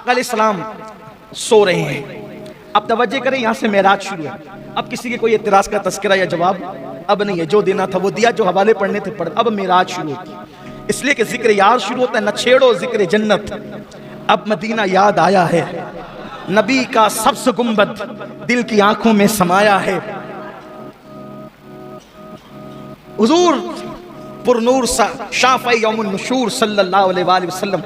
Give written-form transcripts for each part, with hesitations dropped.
آقا علیہ السلام سو رہے ہیں. اب توجہ کریں، یہاں سے معراج شروع ہے. اب کسی کے کوئی اعتراض کا تذکرہ یا جواب اب نہیں ہے. جو دینا تھا وہ دیا، جو حوالے پڑھنے تھے پڑھ. اب معراج شروع ہوتی ہے، اس لیے کہ ذکر یار شروع ہوتا ہے. نہ چھیڑو ذکر جنت، اب مدینہ یاد آیا ہے. نبی کا سبز گنبد دل کی آنکھوں میں سمایا ہے. حضور پر نور شافع یوم النشور صلی اللہ علیہ وآلہ وسلم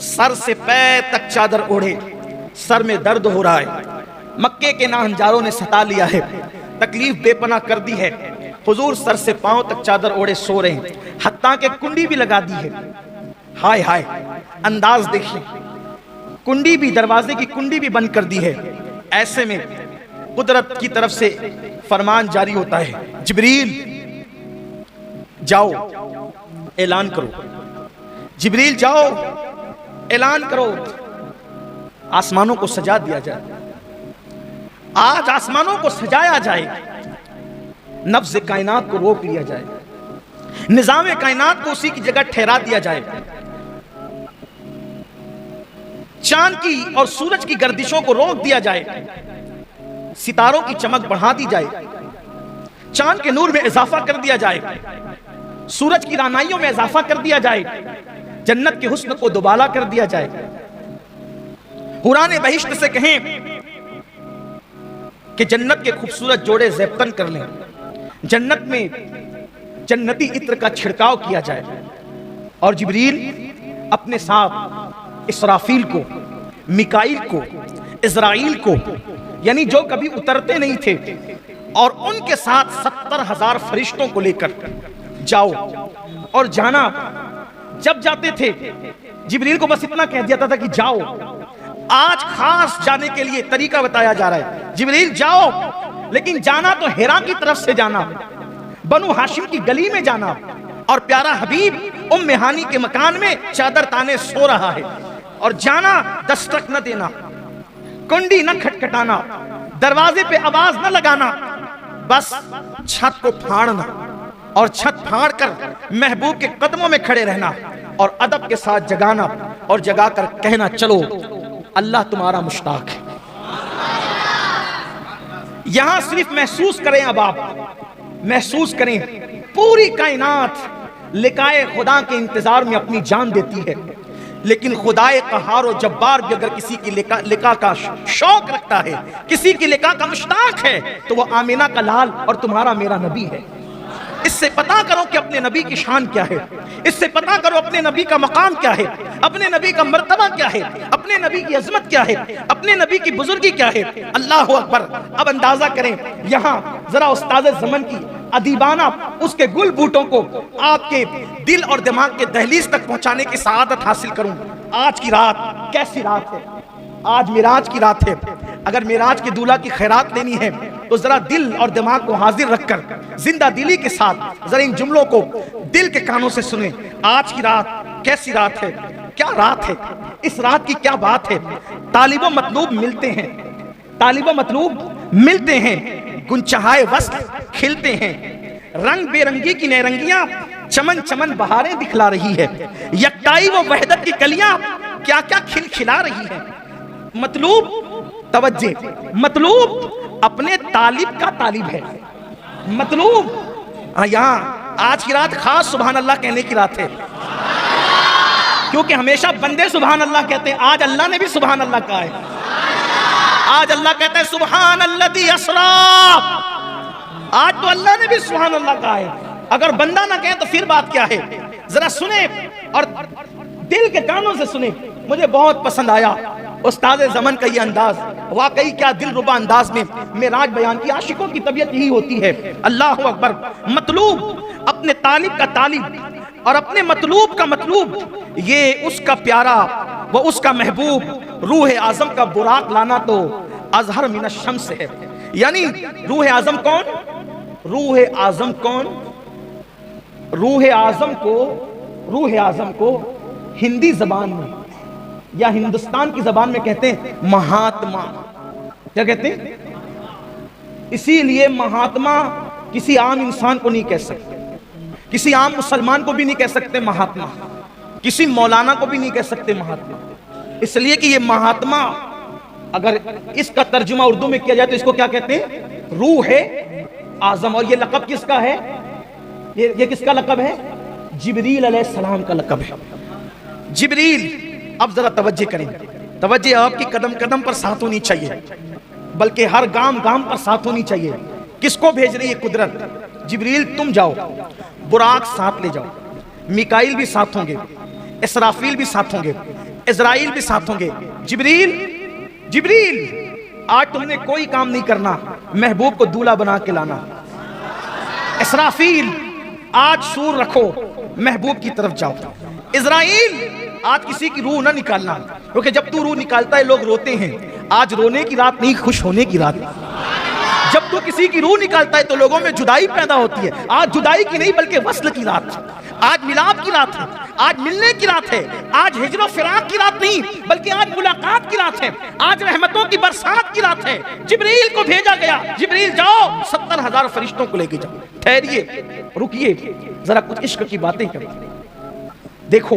سر سے پیر تک چادر اوڑھے. سر میں درد ہو رہا ہے. مکے کے ناہنجاروں نے ستا لیا ہے، تکلیف بے پناہ کر دی ہے. حضور سر سے پاؤں تک چادر اوڑھے سو رہے ہیں، حتیٰ کہ کنڈی بھی لگا دی ہے. ہائے ہائے، انداز دیکھیں، کنڈی بھی، دروازے کی کنڈی بھی بند کر دی ہے. ایسے میں قدرت کی طرف سے فرمان جاری ہوتا ہے، جبریل جاؤ اعلان کرو. جبریل جاؤ اعلان کرو، آسمانوں کو سجا دیا جائے. آج آسمانوں کو سجایا جائے، نبض کائنات کو روک لیا جائے، نظام کائنات کو اسی کی جگہ ٹھہرا دیا جائے. چاند کی اور سورج کی گردشوں کو روک دیا جائے، ستاروں کی چمک بڑھا دی جائے، چاند کے نور میں اضافہ کر دیا جائے، سورج کی رانائیوں میں اضافہ کر دیا جائے، جنت کے حسن کو دوبالا کر دیا جائے. حوران بہشت سے کہیں کہ جنت کے خوبصورت جوڑے زیبتن کر لیں، جنت میں جنتی عطر کا چھڑکاؤ کیا جائے. اور جبریل اپنے ساتھ اسرافیل کو، میکائیل کو، اسرائیل کو، یعنی جو کبھی اترتے نہیں تھے، اور ان کے ساتھ 70,000 فرشتوں کو لے کر جاؤ. اور جانا، جب جاتے تھے جبریل کو بس اتنا کہہ دیا تھا کہ جاؤ. آج خاص جانے کے لیے طریقہ بتایا جا رہا ہے، جبریل جاؤ، لیکن جانا تو ہیرا کی طرف سے جانا، بنو ہاشم کی گلی میں جانا، اور پیارا حبیب ام ہانی کے مکان میں چادر تانے سو رہا ہے. اور جانا، دستک نہ دینا، کنڈی نہ کھٹکھٹانا، دروازے پہ آواز نہ لگانا، بس چھت کو پھاڑنا، اور چھت پھاڑ کر محبوب کے قدموں میں کھڑے رہنا، اور ادب کے ساتھ جگانا، اور جگا کر کہنا، چلو اللہ تمہارا مشتاق ہے. یہاں صرف محسوس کریں، اب آپ محسوس کریں، پوری کائنات لقائے خدا کے انتظار میں اپنی جان دیتی ہے، لیکن خدائے قہار و جبار بھی اگر کسی کی لقاء کا شوق رکھتا ہے، کسی کی لقاء کا مشتاق ہے، تو وہ آمینہ کا لال اور تمہارا میرا نبی ہے. اس سے پتا کرو کہ اپنے نبی کی شان کیا ہے، اس سے پتا کرو اپنے نبی کا مقام کیا ہے، اپنے نبی کا مرتبہ کیا ہے، اپنے نبی کی عظمت کیا ہے، اپنے نبی کی بزرگی کیا ہے. اللہ اکبر. اب اندازہ کریں، یہاں ذرا استاد زمن کی ادیبانہ اس کے گل بوٹوں کو آپ کے دل اور دماغ کے دہلیز تک پہنچانے کی سعادت حاصل کروں. آج کی رات کیسی رات ہے؟ آج معراج کی رات ہے. اگر معراج کی دولہا کی خیرات لینی ہے تو ذرا دل اور دماغ کو حاضر رکھ کر زندہ دلی کے ساتھ ذرا ان جملوں کو دل کے کانوں سے سنیں. آج کی رات کیسی رات ہے؟ کیا رات ہے؟ اس رات کی کیا بات ہے؟ طالب و مطلوب ملتے ہیں، طالب و مطلوب ملتے ہیں، گنچہائے وصل کھلتے ہیں، رنگ بے رنگی کی نیرنگیاں چمن چمن بہاریں دکھلا رہی ہے، یکتائی و وحدت کی کلیاں کیا کیا کھل کھلا رہی ہے. مطلوب، توجہ، مطلوب اپنے طالب کا طالب ہے. مطلوب یہاں آج کی رات خاص سبحان اللہ کہنے کی رات ہے، کیونکہ ہمیشہ بندے سبحان اللہ کہتے ہیں، آج اللہ نے بھی سبحان اللہ کہا ہے. آج اللہ کہتا ہے سبحان الذی اسری. آج تو اللہ نے بھی سبحان اللہ کہا ہے. اگر بندہ نہ کہے تو پھر بات کیا ہے؟ ذرا سنیں اور دل کے کانوں سے سنیں. مجھے بہت پسند آیا استاد زمن کا یہ انداز، واقعی کیا دل ربا انداز میں معراج بیان کی. عاشقوں کی طبیعت یہی ہوتی ہے. اللہ اکبر. مطلوب اپنے طالب کا طالب اور اپنے مطلوب کا مطلوب، یہ اس کا پیارا، وہ اس کا محبوب. روح اعظم کا براق لانا تو اظہر من الشمس ہے. یعنی روح اعظم کون؟ روح اعظم کون؟ روح اعظم کو ہندی زبان میں یا ہندوستان کی زبان میں کہتے ہیں مہاتما. کیا کہتے ہیں؟ اسی لیے مہاتما کسی عام انسان کو نہیں کہہ سکتے، کسی عام مسلمان کو بھی نہیں کہہ سکتے مہاتما، کسی مولانا کو بھی نہیں کہہ سکتے مہاتما. اس لیے کہ یہ مہاتما، اگر اس کا ترجمہ اردو میں کیا جائے تو اس کو کیا کہتے ہیں؟ روح اعظم. اور یہ لقب کس کا ہے؟ یہ کس کا لقب ہے؟ جبریل علیہ السلام کا لقب ہے. جبریل. اب ذرا توجہ کریں، توجہ آپ کی قدم قدم پر ساتھ ہونی چاہیے، بلکہ ہر گام گام پر ساتھ ہونی چاہیے. کس کو بھیج رہی ہے قدرت؟ جبریل تم جاؤ، براق ساتھ لے جاؤ، میکائیل بھی ساتھ ہوں گے، اسرافیل بھی ساتھ ہوں گے، اسرائیل بھی ساتھ ہوں گے. جبریل جبریل آج تم نے کوئی کام نہیں کرنا، محبوب کو دولہا بنا کے لانا. اسرافیل آج سور رکھو، محبوب کی طرف جاؤ. اسرائیل آج کسی کی روح نہ نکالنا، کیونکہ جب تو روح نکالتا ہے لوگ روتے ہیں. آج رونے کی رات نہیں، خوش ہونے کی رات. جب تو کسی کی روح نکالتا ہے تو لوگوں میں جدائی پیدا ہوتی ہے. آج جدائی کی نہیں بلکہ وصل کی رات، آج ملاپ کی رات ہے، آج ملنے کی رات ہے. آج ہجر و فراق کی رات نہیں بلکہ آج ملاقات کی رات ہے، آج رحمتوں کی برسات کی رات ہے. جبریل کو بھیجا گیا، جبریل جاؤ 70,000 فرشتوں کو لے کے جاؤ. ٹھہریے، رکیے، ذرا کچھ عشق کی باتیں کریں. دیکھو،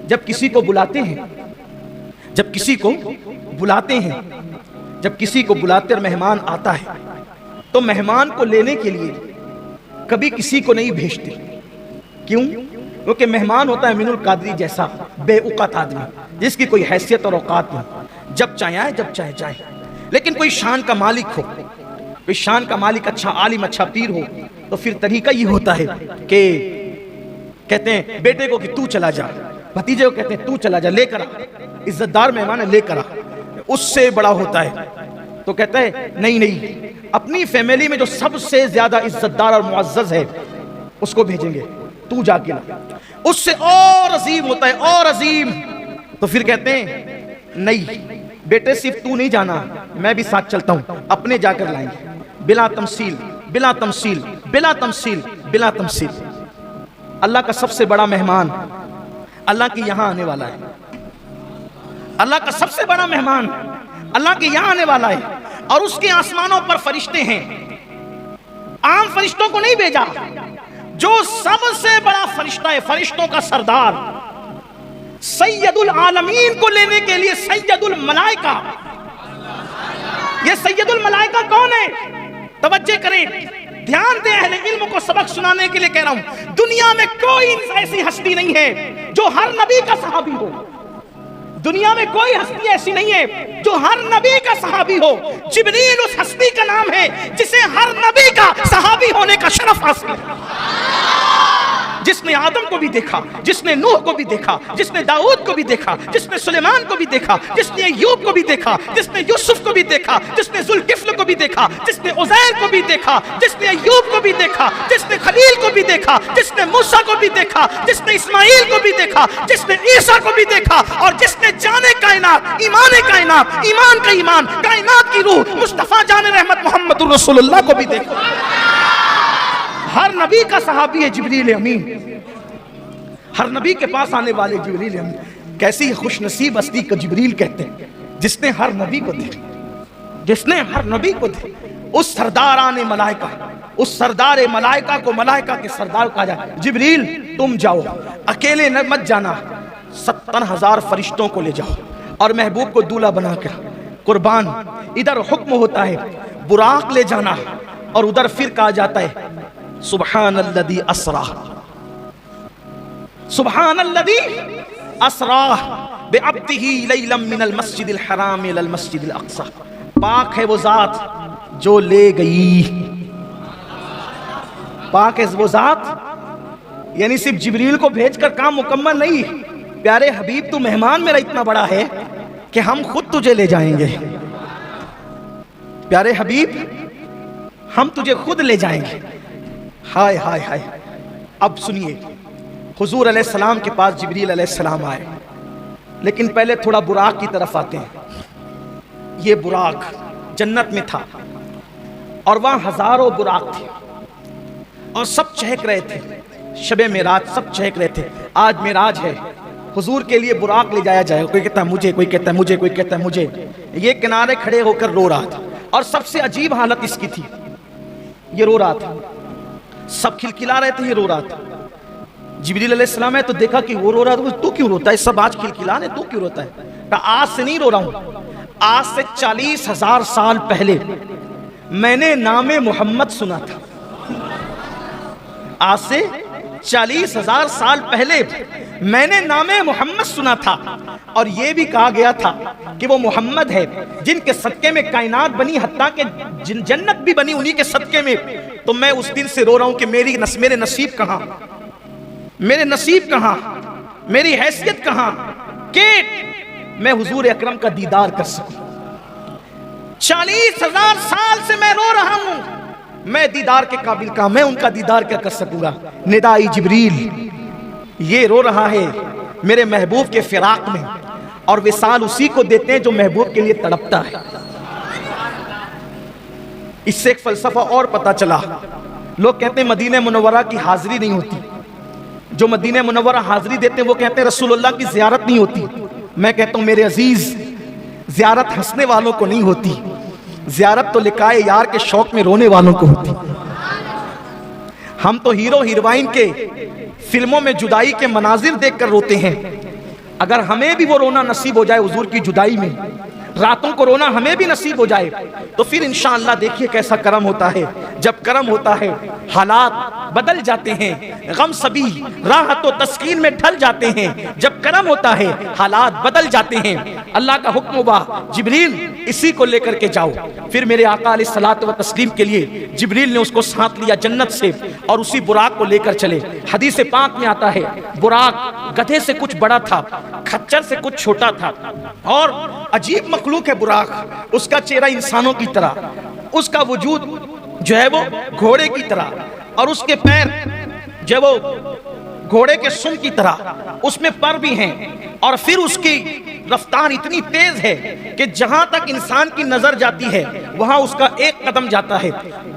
جب کسی کو بلاتے ہیں، جب کسی کو بلاتے ہیں، جب کسی کو بلاتے اور مہمان آتا ہے تو مہمان کو لینے کے لیے کبھی کسی کو نہیں بھیجتے. کیوں؟ کیونکہ مہمان ہوتا ہے مین القادری جیسا بے اوقات آدمی جس کی کوئی حیثیت اور اوقات نہیں، جب چاہے آئے جب چاہے جائے. لیکن کوئی شان کا مالک ہو، کوئی شان کا مالک، اچھا عالم، اچھا پیر ہو، تو پھر طریقہ یہ ہوتا ہے کہ کہتے ہیں بیٹے کو کہ تو چلا جا، بھتیجے کو کہتے ہیں تو چلا جا، لے کر آ، عزت دار مہمان ہے لے کر آ. اس سے بڑا ہوتا ہے تو کہتا ہے نہیں نہیں، اپنی فیملی میں جو سب سے زیادہ عزت دار اور معزز ہے اس کو بھیجیں گے، تو جا کے لا. اس سے اور عظیم ہوتا ہے، اور عظیم. تو پھر کہتے ہیں نہیں بیٹے، صرف تو نہیں جانا، میں بھی ساتھ چلتا ہوں، اپنے جا کر لائیں گے. بلا تمثیل، بلا تمثیل، بلا تمثیل، بلا تمثیل. اللہ کا سب سے بڑا مہمان اللہ کے یہاں آنے والا ہے. اللہ کا سب سے بڑا مہمان اللہ کے یہاں آنے والا ہے، اور اس کے آسمانوں پر فرشتے ہیں. عام فرشتوں کو نہیں بھیجا، جو سب سے بڑا فرشتہ ہے، فرشتوں کا سردار، سید العالمین کو لینے کے لیے سید الملائکہ. یہ سید الملائکہ کون ہے؟ توجہ کریں، دھیان دیں، اہل علم کو سبق سنانے کے لیے کہہ رہا ہوں. دنیا میں کوئی ایسی ہستی نہیں ہے جو ہر نبی کا صحابی ہو. دنیا میں کوئی ہستی ایسی نہیں ہے جو ہر نبی کا صحابی ہو. جبریل اس ہستی کا نام ہے جسے ہر نبی کا صحابی ہونے کا شرف حاصل ہے. جس نے آدم کو بھی دیکھا، جس نے نوح کو بھی دیکھا، جس نے داؤد کو بھی دیکھا، جس نے سلیمان کو بھی دیکھا، جس نے ایوب کو بھی دیکھا، جس نے یوسف کو بھی دیکھا، جس نے ذوالکفل کو بھی دیکھا، جس نے عزیر کو بھی دیکھا، جس نے ایوب کو بھی دیکھا، جس نے خلیل کو بھی دیکھا، جس نے موسیٰ کو بھی دیکھا، جس نے اسماعیل کو بھی دیکھا، جس نے عیسیٰ کو بھی دیکھا، اور جس نے جانے کائنات، ایمان کا ایمان، کائنات کی روح مصطفیٰ جان رحمت محمد الرسول اللہ کو بھی دیکھا. ہر نبی کا صحابی ہے جبریل امین، ہر نبی کے پاس آنے والے جبریل امین. کیسی خوش نصیب ہستی کو جبریل کہتے ہیں جس نے ہر نبی کو دیکھا، جس نے ہر نبی کو دیکھا. اس سرداران ملائکہ، اس سردار ملائکہ کو ملائکہ کے سردار کہا جائے. جبریل تم جاؤ، اکیلے مت جانا، 70,000 فرشتوں کو لے جاؤ اور محبوب کو دولہا بنا کر قربان. ادھر حکم ہوتا ہے براق لے جانا، اور ادھر پھر کہا جاتا ہے سبحان الذی اسرا، سبحان الذی اسرا بعبدہ لیلا من المسجد الحرام الی المسجد الاقصی. پاک ہے وہ ذات جو لے گئی، پاک ہے وہ ذات. یعنی صرف جبریل کو بھیج کر کام مکمل نہیں. پیارے حبیب تو مہمان میرا اتنا بڑا ہے کہ ہم خود تجھے لے جائیں گے. پیارے حبیب ہم تجھے خود لے جائیں گے. ہائے ہائے ہائے. اب سنیے، حضور علیہ السلام کے پاس جبریل علیہ السلام آئے، لیکن پہلے تھوڑا براق کی طرف آتے ہیں. یہ براق جنت میں تھا اور وہاں ہزاروں براق تھے اور سب چہک رہے تھے. شب معراج سب چہک رہے تھے. آج معراج ہے، حضور کے لیے براق لے جایا جائے. کوئی کہتا ہے مجھے، کوئی کہتا ہے مجھے، کوئی کہتا ہے مجھے. یہ کنارے کھڑے ہو کر رو رہا تھا، اور سب سے عجیب حالت اس کی تھی، یہ رو رہا تھا. سب کھلکھلا رہے تھے، یہ رو رہا تھا. جبریل علیہ السلام ہے تو دیکھا کہ وہ رو رہا تھا. تو کیوں روتا ہے؟ سب آج کھلکھلا رہے، تو کیوں روتا ہے؟ کہا آج سے نہیں رو رہا ہوں، آج سے 40,000 سال پہلے میں نے نام محمد سنا تھا. آج سے 40,000 سال پہلے میں نے نام محمد سنا تھا، اور یہ بھی کہا گیا تھا کہ وہ محمد ہے جن کے صدقے میں کائنات بنی، حتیٰ کہ جنت بھی بنی انہی کے صدقے میں. تو میں اس دن سے رو رہا ہوں کہ میرے نصیب کہاں، میرے نصیب کہاں، میری حیثیت کہاں کہ میں حضور اکرم کا دیدار کر سکوں. 40,000 سال سے میں رو رہا ہوں، میں دیدار کے قابل کہاں، میں ان کا دیدار کیا کر سکوں گا. ندائی جبریل، یہ رو رہا ہے میرے محبوب کے فراق میں، اور وصال اسی کو دیتے ہیں جو محبوب کے لیے تڑپتا ہے. اس سے ایک فلسفہ اور پتا چلا. لوگ کہتے ہیں مدینہ منورہ کی حاضری نہیں ہوتی، جو مدینہ منورہ حاضری دیتے ہیں وہ کہتے ہیں رسول اللہ کی زیارت نہیں ہوتی. میں کہتا ہوں میرے عزیز، زیارت ہنسنے والوں کو نہیں ہوتی، زیارت تو لقائے یار کے شوق میں رونے والوں کو ہوتی. ہم تو ہیرو ہیروائن کے فلموں میں جدائی کے مناظر دیکھ کر روتے ہیں. اگر ہمیں بھی وہ رونا نصیب ہو جائے حضور کی جدائی میں، راتوں کو رونا ہمیں بھی نصیب ہو جائے، تو پھر انشاءاللہ دیکھیے کیسا کرم ہوتا ہے. جب کرم ہوتا ہے حالات بدل جاتے ہیں، غم سبھی راحت و تسکین میں ڈھل جاتے ہیں. جب کرم ہوتا ہے حالات بدل جاتے ہیں. اللہ کا حکم ہوا جبریل اسی کو لے کر کے جاؤ. پھر میرے آقا علیہ الصلوۃ والتسلیم کے لیے جبریل نے اس کو ساتھ لیا جنت سے، اور اسی براق کو لے کر چلے. حدیث پاک میں آتا ہے براق گدھے سے کچھ بڑا تھا، کھچر سے کچھ چھوٹا تھا، اور عجیب مخلوق ہے براق. اس کا چہرہ انسانوں کی طرح، اس کا وجود جو ہے وہ گھوڑے کی طرح، اور اس کے پیر جو ہے وہ گھوڑے کے سم کی طرح، اس میں پر بھی ہیں. اور پھر اس کی رفتار اتنی تیز ہے کہ جہاں تک انسان کی نظر جاتی ہے وہاں اس کا ایک قدم جاتا ہے.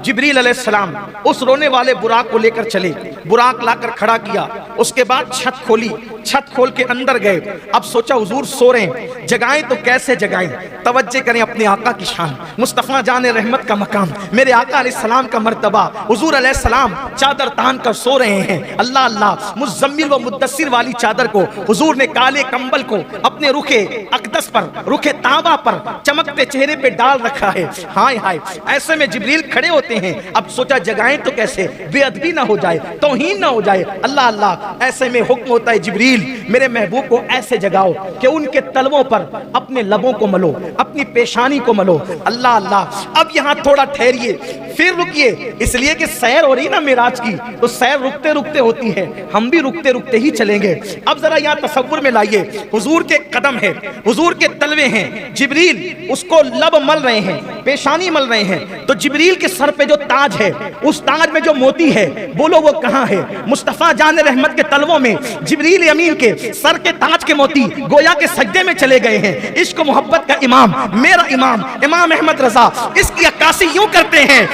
جبریل علیہ السلام اس رونے والے براق کو لے کر چلے، براق لا کر کھڑا کیا. اس کے بعد چھت کھولی، چھت کھول کے اندر گئے. اب سوچا حضور سو رہے ہیں، جگائیں تو کیسے جگائیں. توجہ کریں اپنے آقا کی شان، مصطفیٰ جان رحمت کا مقام، میرے آقا علیہ السلام کا مرتبہ. حضور علیہ السلام چادر تان کر سو رہے ہیں. اللہ اللہ، مزمل و مدثر والی چادر کو حضور نے کالے کمبل کو اپنے رخ اقدس پر، رخ تابا پر چمکتے چہرے پہ ڈال رکھا ہے. ہائے ہائے، ایسے میں جبریل کھڑے ہوتے ہیں. اب سوچا جگائیں تو کیسے، بے ادبی نہ ہو جائے، توہین نہ ہو جائے. اللہ اللہ، ایسے میں حکم ہوتا ہے جبریل میرے محبوب کو ایسے جگاؤ کہ ان کے تلووں پر اپنے لبوں کو ملو، اپنی پیشانی کو ملو. اللہ اللہ، اب یہاں تھوڑا ٹھہریے، پھر رکیے، اس لیے کہ سیر ہو رہی نا معراج کی، تو سیر رکتے رکتے ہوتی ہے، ہم بھی رکتے رکتے ہی چلیں گے. اب ذرا یہاں تصور میں لائیے، حضور کے قدم ہے، حضور کے تلوے ہیں، جبریل اس کو لب مل رہے ہیں، پیشانی مل رہے ہیں. تو جبریل کے سر پہ جو تاج ہے، اس تاج میں جو موتی ہے، بولو وہ کہاں ہے؟ مصطفیٰ جان رحمت کے تلووں میں جبریل امین کے سر کے تاج کے موتی گویا کے سجدے میں چلے گئے ہیں. عشق و محبت کا امام، میرا امام، امام احمد رضا اس کی عکاسی یوں کرتے ہیں: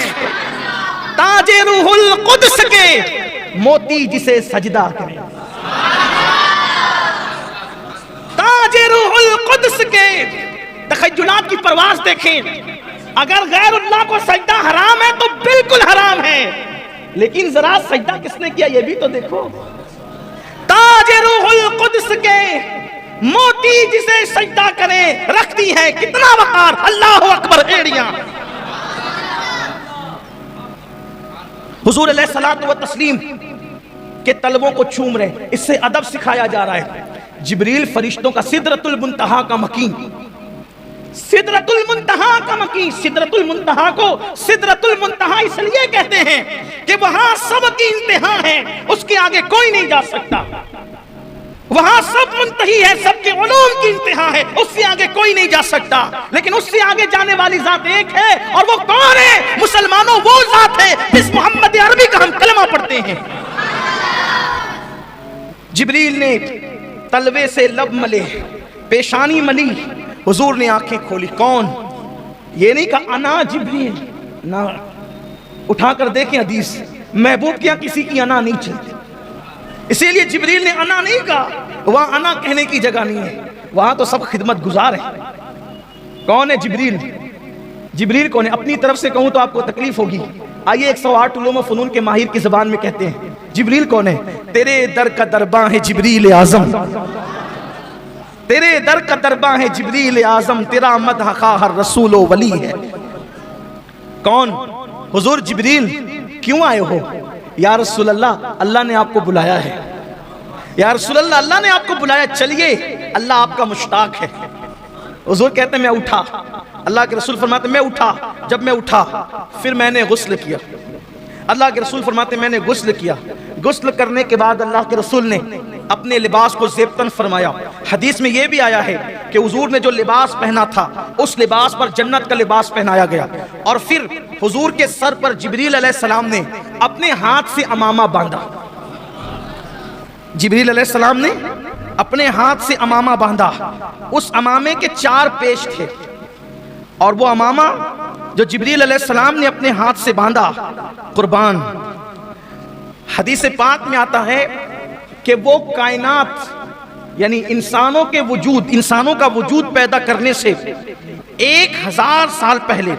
تاج روح القدس کے موتی جسے سجدہ کرے، تاج روح القدس کے. تخیلات کی پرواز دیکھیں، اگر غیر اللہ کو سجدہ حرام ہے تو بالکل حرام ہے، لیکن ذرا سجدہ کس نے کیا یہ بھی تو دیکھو. تاج روح القدس کے موتی جسے سجدہ کرے، رکھتی ہے کتنا وقار. اللہ اکبر. ایڑیاں حضور علیہ الصلوۃ والتسلیم کے تلووں کو چوم رہے. اس سے ادب سکھایا جا رہا ہے. جبریل فرشتوں کا سدرۃ المنتہا کا مکین، سدرۃ المنتہا کا مکین. سدرۃ المنتہا کو سدرۃ المنتہا اس لیے کہتے ہیں کہ وہاں سب کی انتہا ہے، اس کے آگے کوئی نہیں جا سکتا. وہاں سب منتہی ہے، سب کے علوم کی انتہا ہے، اس سے آگے کوئی نہیں جا سکتا. لیکن اس سے آگے جانے والی ذات ایک ہے، اور وہ کون ہے؟ مسلمانوں وہ ذات ہے جس محمد عربی کا ہم کلمہ پڑھتے ہیں. جبریل نے تلوے سے لب ملے، پیشانی ملی. حضور نے آنکھیں کھولی. کون؟ یہ نہیں کہا انا جبریل، نہ. اٹھا کر دیکھیں حدیث، محبوب کیا کسی کی انا نہیں چلتی. اسی لیے جبریل نے انا نہیں کہا. وہاں انا کہنے کی جگہ نہیں ہے، وہاں تو سب خدمت گزار ہیں. کون ہے جبریل؟ جبریل کون ہے؟ اپنی طرف سے کہوں تو آپ کو تکلیف ہوگی. آئیے 108 علوم و فنون کے ماہر کی زبان میں کہتے ہیں جبریل کون ہے. تیرے در کا درباں ہے جبریل اعظم، تیرے در کا درباں ہے جبریل اعظم، تیرا مدح خواہ ہر رسول و ولی ہے۔ کون؟ حضور جبریل، کیوں آئے ہو؟ یا رسول اللہ، اللہ نے آپ کو بلایا ہے۔ یا رسول اللہ، اللہ نے آپ کو بلایا، چلیے، اللہ آپ کا مشتاق ہے۔ حضور کہتے ہیں میں اٹھا، اللہ کے رسول فرماتے میں اٹھا، جب میں اٹھا پھر میں نے غسل کیا۔ اللہ کے رسول فرماتے میں نے غسل کیا، غسل کرنے کے بعد اللہ کے رسول نے اپنے لباس کو زیبتن فرمایا۔ حدیث میں یہ بھی آیا ہے کہ حضور نے جو لباس پہنا تھا اس لباس پر جنت کا لباس پہنایا گیا، اور پھر حضور کے سر پر جبریل علیہ السلام نے اپنے ہاتھ سے امامہ باندھا۔ جبریل علیہ السلام نے اپنے ہاتھ سے امامہ باندھا، اس امامے کے 4 پیش تھے، اور وہ امامہ جو جبریل علیہ السلام نے اپنے ہاتھ سے باندھا، قربان، حدیث پاک میں آتا ہے کہ وہ کائنات یعنی انسانوں کا وجود پیدا کرنے سے 1000 سال پہلے،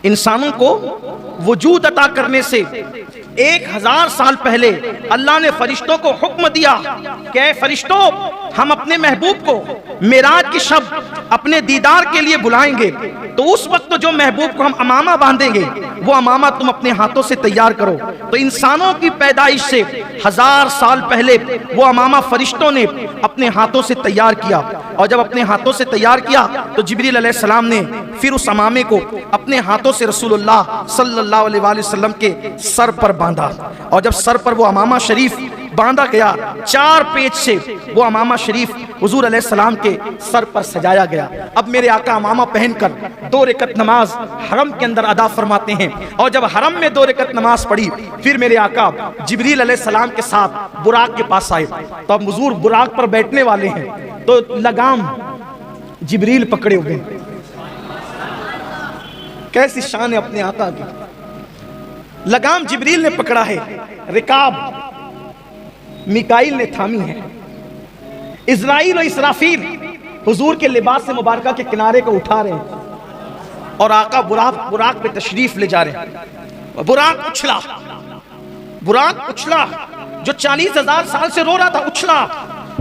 انسانوں کو وجود عطا کرنے سے 1000 سال پہلے اللہ نے فرشتوں کو حکم دیا کہ اے فرشتوں، ہم اپنے محبوب کو معراج کی شب اپنے دیدار کے لیے بلائیں گے، تو اس وقت جو محبوب کو ہم امامہ باندھیں گے وہ امامہ تم اپنے ہاتھوں سے تیار کرو۔ تو انسانوں کی پیدائش سے 1000 سال پہلے وہ امامہ فرشتوں نے اپنے ہاتھوں سے تیار کیا، اور جب اپنے ہاتھوں سے تیار کیا تو جبریل علیہ السلام نے پھر اس امامے کو اپنے ہاتھوں سے رسول اللہ صلی اللہ علیہ وآلہ وسلم کے سر پر باندھا، اور جب سر پر وہ امامہ شریف باندھا گیا 4 پیچ سے وہ امامہ شریف حضور علیہ السلام کے سر پر سجایا گیا۔ اب میرے آقا امامہ پہن کر 2 رکعت نماز حرم کے اندر ادا فرماتے ہیں، اور جب حرم میں 2 رکعت نماز پڑھی پھر میرے آقا جبریل علیہ السلام کے ساتھ براق کے پاس آئے، تو اب حضور براق پر بیٹھنے والے ہیں تو لگام جبریل پکڑے ہوئے۔ کیسی شان ہے اپنے آقا کی، لگام جبریل نے پکڑا ہے، رکاب میکائیل نے تھامی ہے، اسرائیل و اسرافیل حضور کے لباس سے مبارکہ کے کنارے کو اٹھا رہے ہیں، اور آقا براق پہ تشریف لے جا رہے ہیں۔ براق اچھلا جو 40,000 سال سے رو رہا تھا، اچھلا۔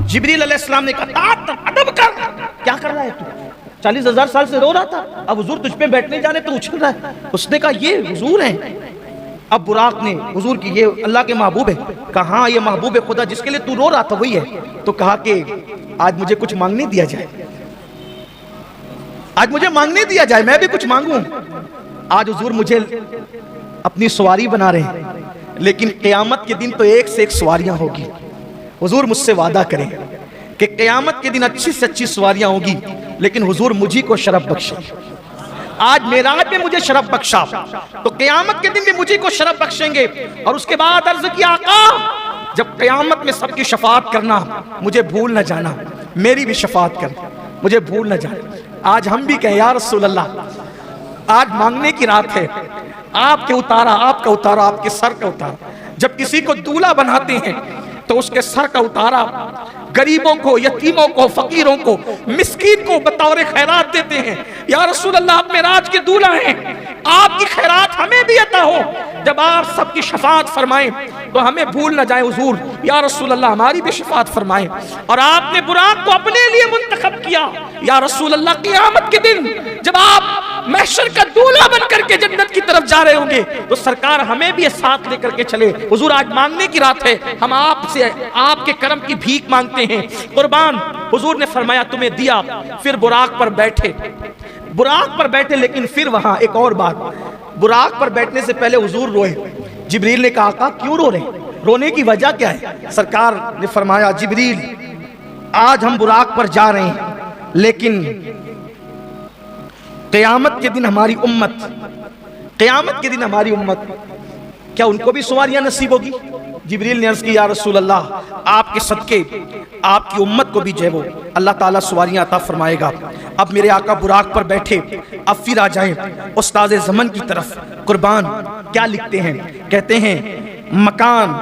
جبریل علیہ السلام نے کہا ادب کر، کیا کر رہا ہے تو؟ 40,000 سال سے رو رہا تھا، اب حضور تجھ پہ بیٹھنے جانے تو اچھل رہا ہے۔ اس نے کہا یہ حضور ہیں۔ اب براق نے حضور کی یہ اللہ کے محبوب ہے، کہا ہاں یہ محبوب خدا جس کے لیے تو رو رہا تھا وہی ہے، تو کہا کہ آج مجھے کچھ مانگنے دیا جائے، آج مجھے مانگنے دیا جائے، میں بھی کچھ مانگوں۔ آج حضور مجھے اپنی سواری بنا رہے ہیں، لیکن قیامت کے دن تو ایک سے ایک سواریاں ہوگی۔ حضور مجھ سے وعدہ کریں کہ قیامت کے دن اچھی سے اچھی سواریاں ہوگی، لیکن حضور مجھے کو شرف بخشے۔ آج معراج میں مجھے شرف بخشا تو قیامت کے دن بھی مجھے کو شرف بخشیں گے۔ اور اس کے بعد عرض کیا آقا جب قیامت میں سب کی شفاعت کرنا مجھے بھول نہ جانا، میری بھی شفاعت کر، مجھے بھول نہ جانا۔ آج ہم بھی کہیں یا رسول اللہ، آج مانگنے کی رات ہے، آپ کے اتارا، آپ کا اتارا، آپ کے سر کا اتارا۔ جب کسی کو دولہا بناتے ہیں تو اس کے سر کا اتارا غریبوں کو، یتیموں کو، فقیروں کو، مسکین کو بطور خیرات دیتے ہیں۔ یا رسول اللہ آپ معراج کے دولہا ہیں، آپ کی خیرات ہمیں بھی عطا ہو، جب آپ سب کی شفاعت فرمائیں تو ہمیں بھول نہ جائیں حضور۔ یا رسول اللہ ہماری بھی شفاعت فرمائیں۔ اور آپ نے براق کو اپنے لیے منتخب کیا۔ یا رسول اللہ قیامت کے دن جب آپ محشر کا دولہا بن کر کے جنت کی طرف جا رہے ہوں گے تو سرکار ہمیں بھی ساتھ لے کر کے چلے۔ حضور آج مانگنے کی رات ہے، ہم آپ سے آپ کے کرم کی بھیک مانگتے ہیں۔ قربان حضور نے فرمایا تمہیں دیا، پھر براق پر بیٹھے، براق پر بیٹھے، لیکن پھر وہاں ایک اور بات، براق پر بیٹھنے سے پہلے حضور روئے۔ جبریل نے کہا آقا کیوں رو رہے ہیں، رونے کی وجہ کیا ہے؟ سرکار نے فرمایا جبریل آج ہم براق پر جا رہے ہیں، لیکن قیامت کے دن ہماری امت، قیامت کے دن ہماری امت کیا ان کو بھی سواریاں نصیب ہوگی؟ جبریل نے عرض کی یا رسول اللہ آپ کے صدقے آپ کی امت کو بھی جو ہے وہ اللہ تعالیٰ سواریاں عطا فرمائے گا۔ اب میرے آقا براق پر بیٹھے، اب پھر آ جائیں استاد زمن کی طرف۔ قربان کیا لکھتے ہیں؟ کہتے ہیں مکان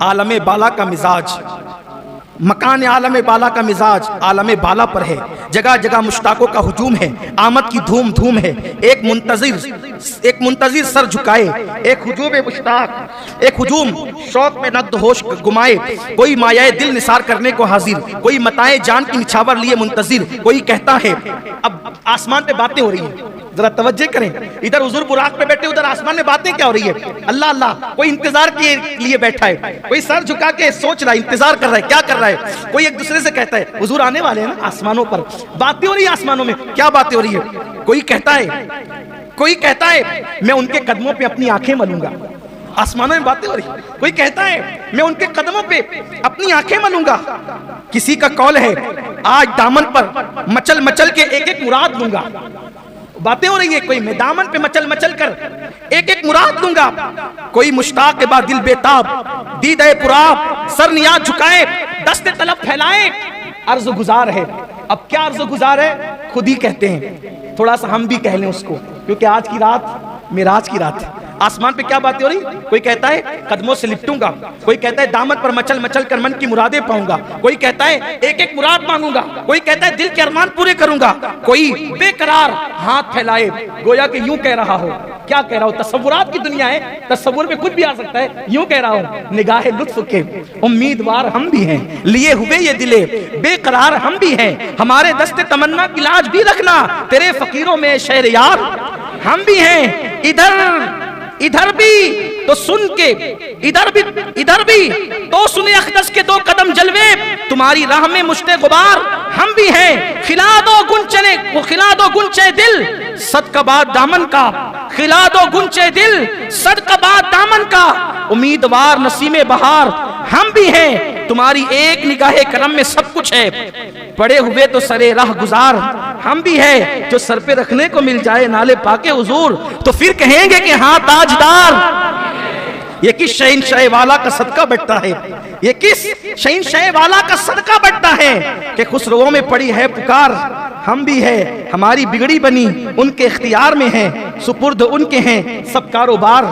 عالم بالا کا مزاج، مکان عالم بالا کا مزاج عالم بالا پر ہے، جگہ جگہ مشتاقوں کا ہجوم ہے، آمد کی دھوم دھوم ہے، ایک منتظر سر جھکائے، ایک ہجوم مشتاق، ایک ہجوم شوق میں نقد ہوش گمائے، کوئی مایہ دل نثار کرنے کو حاضر، کوئی متائے جان کی نچھاور لیے منتظر، کوئی کہتا ہے۔ اب آسمان پہ باتیں ہو رہی ہیں، ذرا توجہ کریں، ادھر حضور براق پہ بیٹھے، ادھر آسمان میں باتیں کیا ہو رہی ہے؟ اللہ اللہ، کوئی انتظار کے لیے بیٹھا ہے، کوئی سر جھکا کے سوچ رہا ہے، انتظار کر رہا ہے، کیا کر رہا ہے؟ کوئی ایک دوسرے سے کہتا ہے حضور آنے والے ہیں نا، آسمانوں پر باتیں ہو رہی ہیں، آسمانوں میں کیا باتیں ہو رہی ہے؟ کوئی کہتا ہے میں ان کے قدموں پہ اپنی آنکھیں ملوں گا، آسمانوں میں باتیں ہو رہی ہیں۔ کوئی کہتا ہے میں ان کے قدموں پہ اپنی آنکھیں ملوں گا۔ کسی کا قول ہے آج دامن پر مچل مچل کے ایک ایک مراد لوں گا، باتیں ہو رہی ہے، کوئی میں دامن پہ مچل مچل کر ایک ایک مراد لوں گا، کوئی مشتاق کے بعد دل بیتاب، دیدہ پراب، سر نیاز جھکائے، دست طلب پھیلائے، عرض گزار ہے۔ اب کیا عرض گزار ہے؟ خود ہی کہتے ہیں، تھوڑا سا ہم بھی کہہ لیں اس کو، کیونکہ آج کی رات معراج کی رات ہے۔ آسمان پہ کیا باتیں ہو رہی؟ کوئی کہتا ہے قدموں سے لپٹوں گا، کوئی کہتا ہے دامن پر مچل مچل کر من کی مرادیں پاؤں گا، کوئی کہتا ہے ایک ایک مراد مانگوں گا، کوئی کہتا ہے دل کے ارمان پورے کروں گا، کوئی بے قرار ہاتھ پھیلائے گویا کہ یوں کہہ رہا ہو۔ کیا کہہ رہا ہو؟ تصورات کی دنیا ہے، تصور میں کچھ بھی آ سکتا ہے، یوں کہہ رہا ہوں نگاہ لطف کے امیدوار ہم بھی ہیں، لیے ہوئے یہ دلے بے قرار ہم بھی ہیں، ہمارے دست تمنا کی لاج بھی رکھنا، تیرے فقیروں میں شہر یار ہم بھی ہیں، ادھر بھی تو سن کے ادھر بھی تو سنے اقدس کے دو قدم جلوے، تمہاری راہ میں مشتے غبار ہم بھی ہیں، کھلا دو گنچے دل صدقہ باد دامن کا، کھلا دو گنچے دل صدقہ باد دامن کا، امیدوار نسیم بہار ہم بھی ہیں، تمہاری ایک نگاہ کرم میں سب کچھ ہے، پڑے ہوئے تو سرے راہ گزار ہم بھی ہے، جو سر پہ رکھنے کو مل جائے نالے پاکے حضور تو پھر کہیں گے کہ ہاں تاجدار۔ یہ کس شہنشاہ والا کا صدقہ بٹتا ہے، یہ کس شہنشاہ والا کا صدقہ بٹتا ہے کہ خسرووں میں پڑی ہے پکار ہم بھی ہے، ہماری بگڑی بنی ان کے اختیار میں ہے، سپرد ان کے ہیں سب کاروبار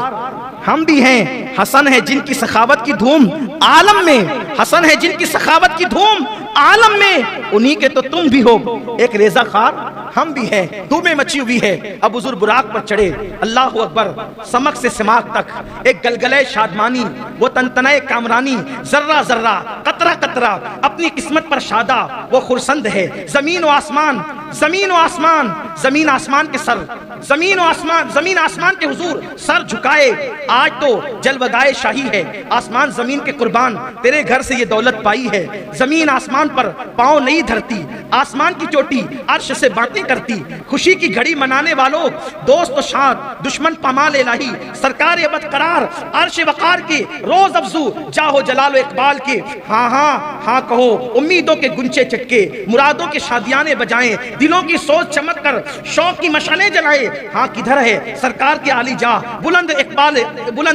ہم بھی ہیں، حسن ہے جن کی سخاوت کی دھوم عالم میں، حسن ہے جن کی سخاوت کی دھوم عالم میں، انہی کے تو تم بھی ہو ایک ریزہ خار ہم بھی ہیں، دھومیں مچی ہوئی ہے۔ اب حضور براق پر چڑھے، اللہ اکبر، سمک سے سماق تک ایک گلگلے شادمانی، وہ تنتنائے کامرانی، ذرہ ذرہ قطرہ قطرہ اپنی قسمت پر شادہ وہ خرسند ہے، زمین و آسمان زمین آسمان کے سر، زمین آسمان کے حضور سر جھکائے، آج تو جلوگائے شاہی ہے، آسمان زمین کے قربان تیرے گھر سے یہ دولت پائی ہے، زمین آسمان پر پاؤں نہیں دھرتی، آسمان کی چوٹی عرش سے باتیں کرتی، خوشی کی گھڑی منانے والوں دوست و شاد، دشمن پامال الہی، سرکار ابد قرار، عرش وقار کے روز افزو جاہو جلال و اقبال کے، ہاں ہاں ہاں کہو امیدوں کے گنچے چٹکے، مرادوں کے شادیانے بجائیں، دلوں کی سوچ چمک کر شوق کی مشعلیں جلائے، ہاں کدھر ہے سرکار کے عالی جاہ بلند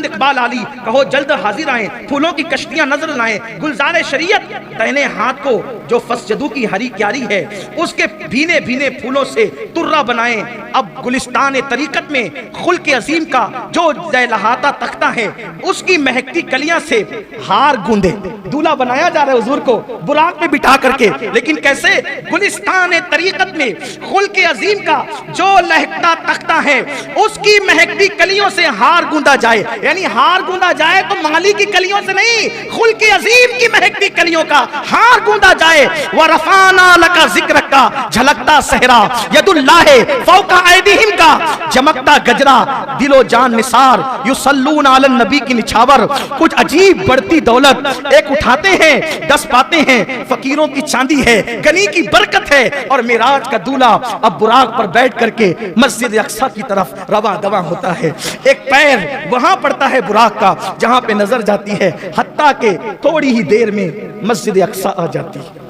اقبال عالی، کہو جلد حاضر آئیں، پھولوں کی کشتیاں نظر لائیں، گلزار شریعت دہنے ہاتھ کو جو فسجدو کی ہری کیاری ہے، اس کے بھینے بھینے پھولوں سے ترہ بنائیں، اب گلستان طریقت میں خلق عظیم کا جو لہاتا تختہ ہے، اس کی مہکتی کلیاں سے ہار گوندے، دولہا بنایا جا رہا ہے حضور کو براق میں بٹھا کر کے، لیکن کیسے؟ گلستان طریقت میں خلق عظیم کا جو لہکتا تختہ ہے، اس کی مہکتی کلیوں سے ہار گوندا جائے، یعنی ہار گوندا جائے تو مالی کی کلیوں سے نہیں، خلق عظیم کی مہکتی کلیوں کا ہار گوندا جائے، وَرَفَعْنَا لَكَ ذِكْرَكَ جھلکتا صحرا ید اللہ فوق ایدیہم کا چمکتا گجرا دل و جان نثار یصلون علی النبی کی نچھاور، کچھ عجیب بڑھتی دولت ایک اٹھاتے ہیں 10 پاتے ہیں، فقیروں کی چاندی ہے، غنی کی برکت ہے، اور معراج کا دولہا اب براق پر بیٹھ کر کے مسجد اقصی کی طرف رواں دواں ہوتا ہے، ایک پیر وہاں پڑتا ہے براق کا جہاں پہ نظر جاتی ہے، حتیٰ کہ تھوڑی ہی دیر میں مسجد اقصی آ جاتی ہے۔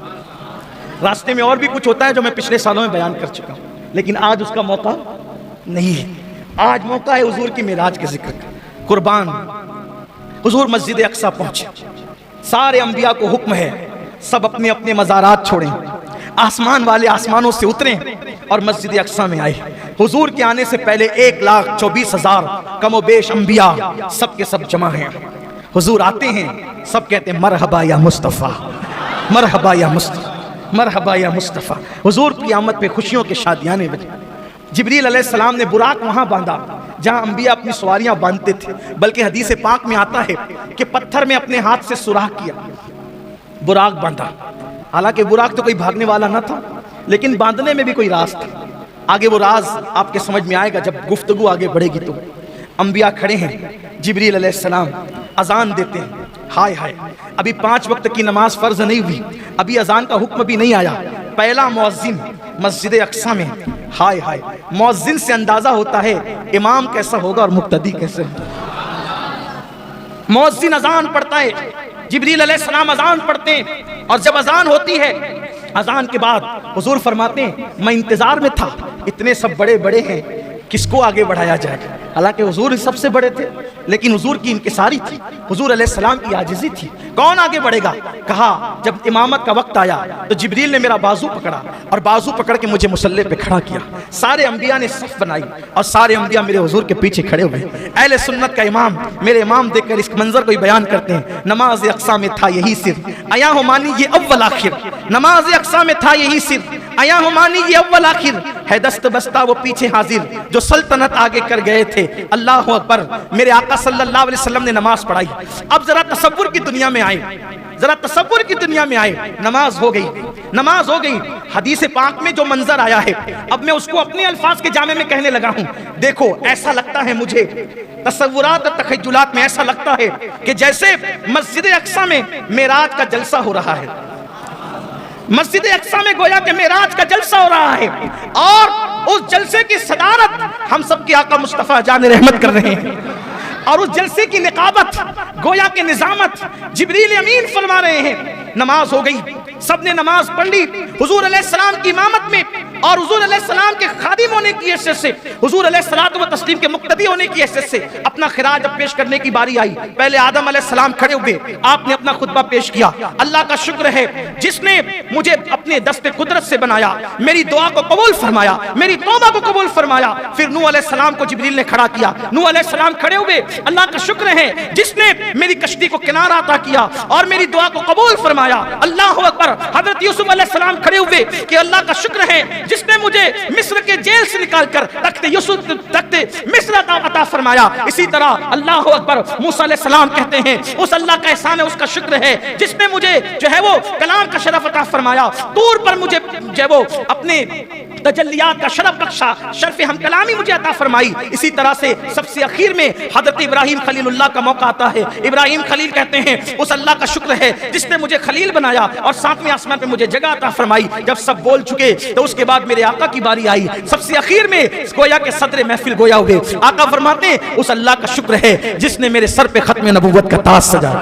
راستے میں اور بھی کچھ ہوتا ہے جو میں پچھلے سالوں میں بیان کر چکا ہوں، لیکن آج اس کا موقع نہیں ہے، آج موقع ہے حضور کی معراج کے ذکر کا۔ قربان حضور مسجد اقصی پہنچے، سارے انبیاء کو حکم ہے سب اپنے اپنے مزارات چھوڑیں، آسمان والے آسمانوں سے اتریں اور مسجد اقصی میں آئے۔ حضور کے آنے سے پہلے 1,24,000 کم و بیش انبیاء سب کے سب جمع ہیں۔ حضور آتے ہیں، سب کہتے ہیں مرحبا یا مصطفیٰ، مرحبا یا مصطفیٰ، مرحبا یا مصطفیٰ۔ حضور کی آمد پہ خوشیوں کے شادیانے بجے۔ جبریل علیہ السلام نے براق وہاں باندھا جہاں انبیاء اپنی سواریاں باندھتے تھے، بلکہ حدیث پاک میں آتا ہے کہ پتھر میں اپنے ہاتھ سے سوراخ کیا، براق باندھا۔ حالانکہ براق تو کوئی بھاگنے والا نہ تھا، لیکن باندھنے میں بھی کوئی راز تھا۔ آگے وہ راز آپ کے سمجھ میں آئے گا جب گفتگو آگے بڑھے گی۔ تو انبیاء کھڑے ہیں، جبریل علیہ السلام اذان دیتے ہیں۔ ہائے ہائے، ابھی 5 وقت کی نماز فرض نہیں ہوئی، ابھی اذان کا حکم بھی نہیں آیا۔ پہلا مؤذن مسجد اقصی میں، ہائے ہائے، مؤذن سے اندازہ ہوتا ہے امام کیسا ہوگا اور مقتدی کیسے ہوگا۔ مؤذن اذان پڑھتا ہے، جبریل علیہ السلام اذان پڑھتے ہیں، اور جب اذان ہوتی ہے، اذان کے بعد حضور فرماتے ہیں میں انتظار میں تھا، اتنے سب بڑے بڑے ہیں، کس کو آگے بڑھایا جائے گا؟ حالانکہ حضور سب سے بڑے تھے، لیکن حضور کی انکساری تھی، حضور علیہ السلام کی عاجزی تھی۔ کون آگے بڑھے گا؟ کہا جب امامت کا وقت آیا تو جبریل نے میرا بازو پکڑا اور بازو پکڑ کے مجھے مصلی پہ کھڑا کیا۔ سارے انبیاء نے صف بنائی اور سارے انبیاء میرے حضور کے پیچھے کھڑے ہوئے۔ اہل سنت کا امام میرے امام دیکھ کر اس منظر کو بیان کرتے ہیں، نماز اقصی میں تھا یہی سر، آیا ہو مانی یہ اول آخر۔ نماز اقصی میں تھا یہی سر، آیا ہو مانی یہ اول آخر۔ ہے دست بستہ وہ پیچھے حاضر، جو سلطنت آگے کر گئے تھے۔ اللہ اکبر، میرے آقا صلی اللہ علیہ وسلم نے نماز پڑھائی۔ اب ذرا تصور کی دنیا میں آئے، ذرا تصور کی دنیا میں آئے۔ نماز ہو گئی، نماز ہو گئی۔ حدیث پاک میں جو منظر آیا ہے، اب میں اس کو اپنے الفاظ کے جامع میں کہنے لگا ہوں۔ دیکھو، ایسا لگتا ہے مجھے، تصورات اور تخیلات میں ایسا لگتا ہے کہ جیسے مسجد اقصی میں معراج کا جلسہ ہو رہا ہے۔ مسجد اقصی میں گویا کہ معراج کا جلسہ ہو رہا ہے، اور اس جلسے کی صدارت ہم سب کے آقا مصطفیٰ جان رحمت کر رہے ہیں، اور اس جلسے کی نقابت، گویا کہ نظامت جبریل امین فرما رہے ہیں۔ نماز ہو گئی، سب نے نماز پڑھ لی حضور علیہ السلام کی امامت میں، اور حضور علیہ السلام کے خادم ہونے کی حیثیت سے، حضور علیہ السلام و تسلیم کے مقتدی ہونے کی حیثیت سے اپنا خراج جب پیش کرنے کی باری آئی، پہلے آدم علیہ السلام کھڑے ہوئے، آپ نے اپنا خطبہ پیش کیا۔ اللہ کا شکر ہے جس نے مجھے اپنے دست قدرت سے بنایا، میری دعا کو قبول فرمایا، میری توبہ کو قبول فرمایا۔ پھر نوح علیہ السلام کو جبریل نے کھڑا کیا، نوح علیہ السلام کھڑے ہوئے۔ اللہ کا شکر ہے جس نے میری کشتی کو کنارہ عطا کیا اور میری دعا کو قبول فرمایا۔ اللہ اکبر، حضرت یوسف علیہ السلام کھڑے ہوئے کہ اللہ کا شکر ہے جس نے مجھے مصر کے جیل سے نکال کر تخت یوسف تخت مصر عطا فرمایا۔ اسی طرح اللہ اکبر، موسیٰ علیہ السلام کہتے ہیں اس اللہ کا احسان ہے، اس کا شکر ہے جس نے مجھے جو ہے وہ کلام کا شرف عطا فرمایا، طور پر مجھے جو ہے وہ اپنے تجلیات کا شرف بخشا، شرف ہم کلامی مجھے عطا فرمائی۔ اسی طرح سے سب سے اخیر میں حضرت ابراہیم خلیل اللہ کا موقع آتا ہے۔ ابراہیم خلیل کہتے ہیں اس اللہ کا شکر ہے جس نے مجھے خلیل بنایا اور 7ویں آسمان پہ مجھے جگہ عطا فرمائی۔ جب سب بول چکے تو اس کے بعد میرے آقا کی باری آئی، سب سے اخیر میں گویا کہ صدر محفل گویا ہوئے۔ آقا فرماتے ہیں اس اللہ کا شکر ہے جس نے میرے سر پہ ختم نبوت کا تاج سجایا۔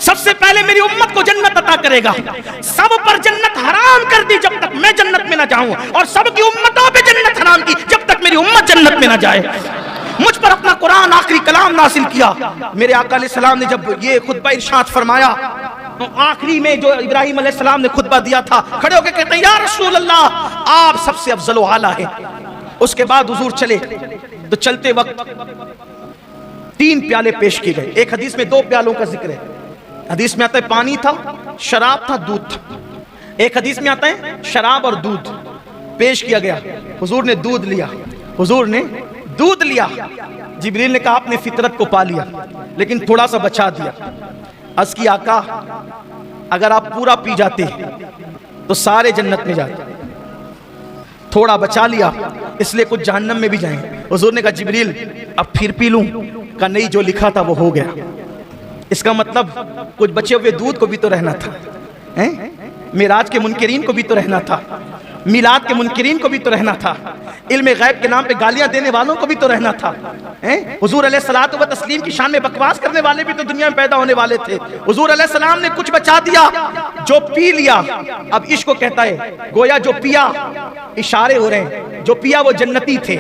سب سے پہلے میری امت کو جنت عطا کرے گا، سب پر جنت حرام کر دی جب تک میں جنت میں نہ جاؤں، اور سب کی امتوں پہ جنت حرام کی جب تک میری امت جنت میں نہ جائے۔ مجھ پر اپنا قرآن آخری کلام نازل کیا۔ میرے آقا علیہ السلام نے جب یہ خطبہ ارشاد فرمایا، آخری میں جو ابراہیم علیہ السلام نے خطبہ دیا تھا، کھڑے ہو کے کہتے ہیں یا رسول اللہ آپ سب سے افضل و اعلیٰ ہیں۔ اس کے بعد حضور چلے تو چلتے وقت 3 پیالے پیش کیے گئے۔ ایک حدیث میں 2 پیالوں کا ذکر ہے، حدیث میں آتا ہے پانی تھا، شراب تھا، دودھ تھا۔ ایک حدیث میں آتا ہے شراب اور دودھ پیش کیا گیا، حضور نے دودھ لیا، حضور نے دودھ لیا۔ جبریل نے کہا آپ نے فطرت کو پا لیا لیکن تھوڑا سا بچا دیا۔ عرض کی آقا اگر آپ پورا پی جاتے تو سارے جنت میں جاتے، تھوڑا بچا لیا اس لیے کچھ جہنم میں بھی جائیں گے۔ حضور نے کہا جبریل اب پھر پی لوں؟ کہا نہیں، جو لکھا تھا وہ ہو گیا۔ اس کا مطلب کچھ بچے ہوئے دودھ کو بھی تو رہنا تھا، معراج کے منکرین کو بھی تو رہنا تھا، میلاد کے منکرین کو بھی تو رہنا تھا، علم غیب کے نام پہ گالیاں دینے والوں کو بھی تو رہنا تھا۔ حضور علیہ الصلوۃ و تسلیم کی شان میں بکواس کرنے والے بھی تو دنیا میں پیدا ہونے والے تھے۔ حضور علیہ السلام نے کچھ بچا دیا، جو پی لیا۔ اب عشق کو کہتا ہے گویا جو پیا، اشارے ہو رہے ہیں جو پیا وہ جنتی تھے،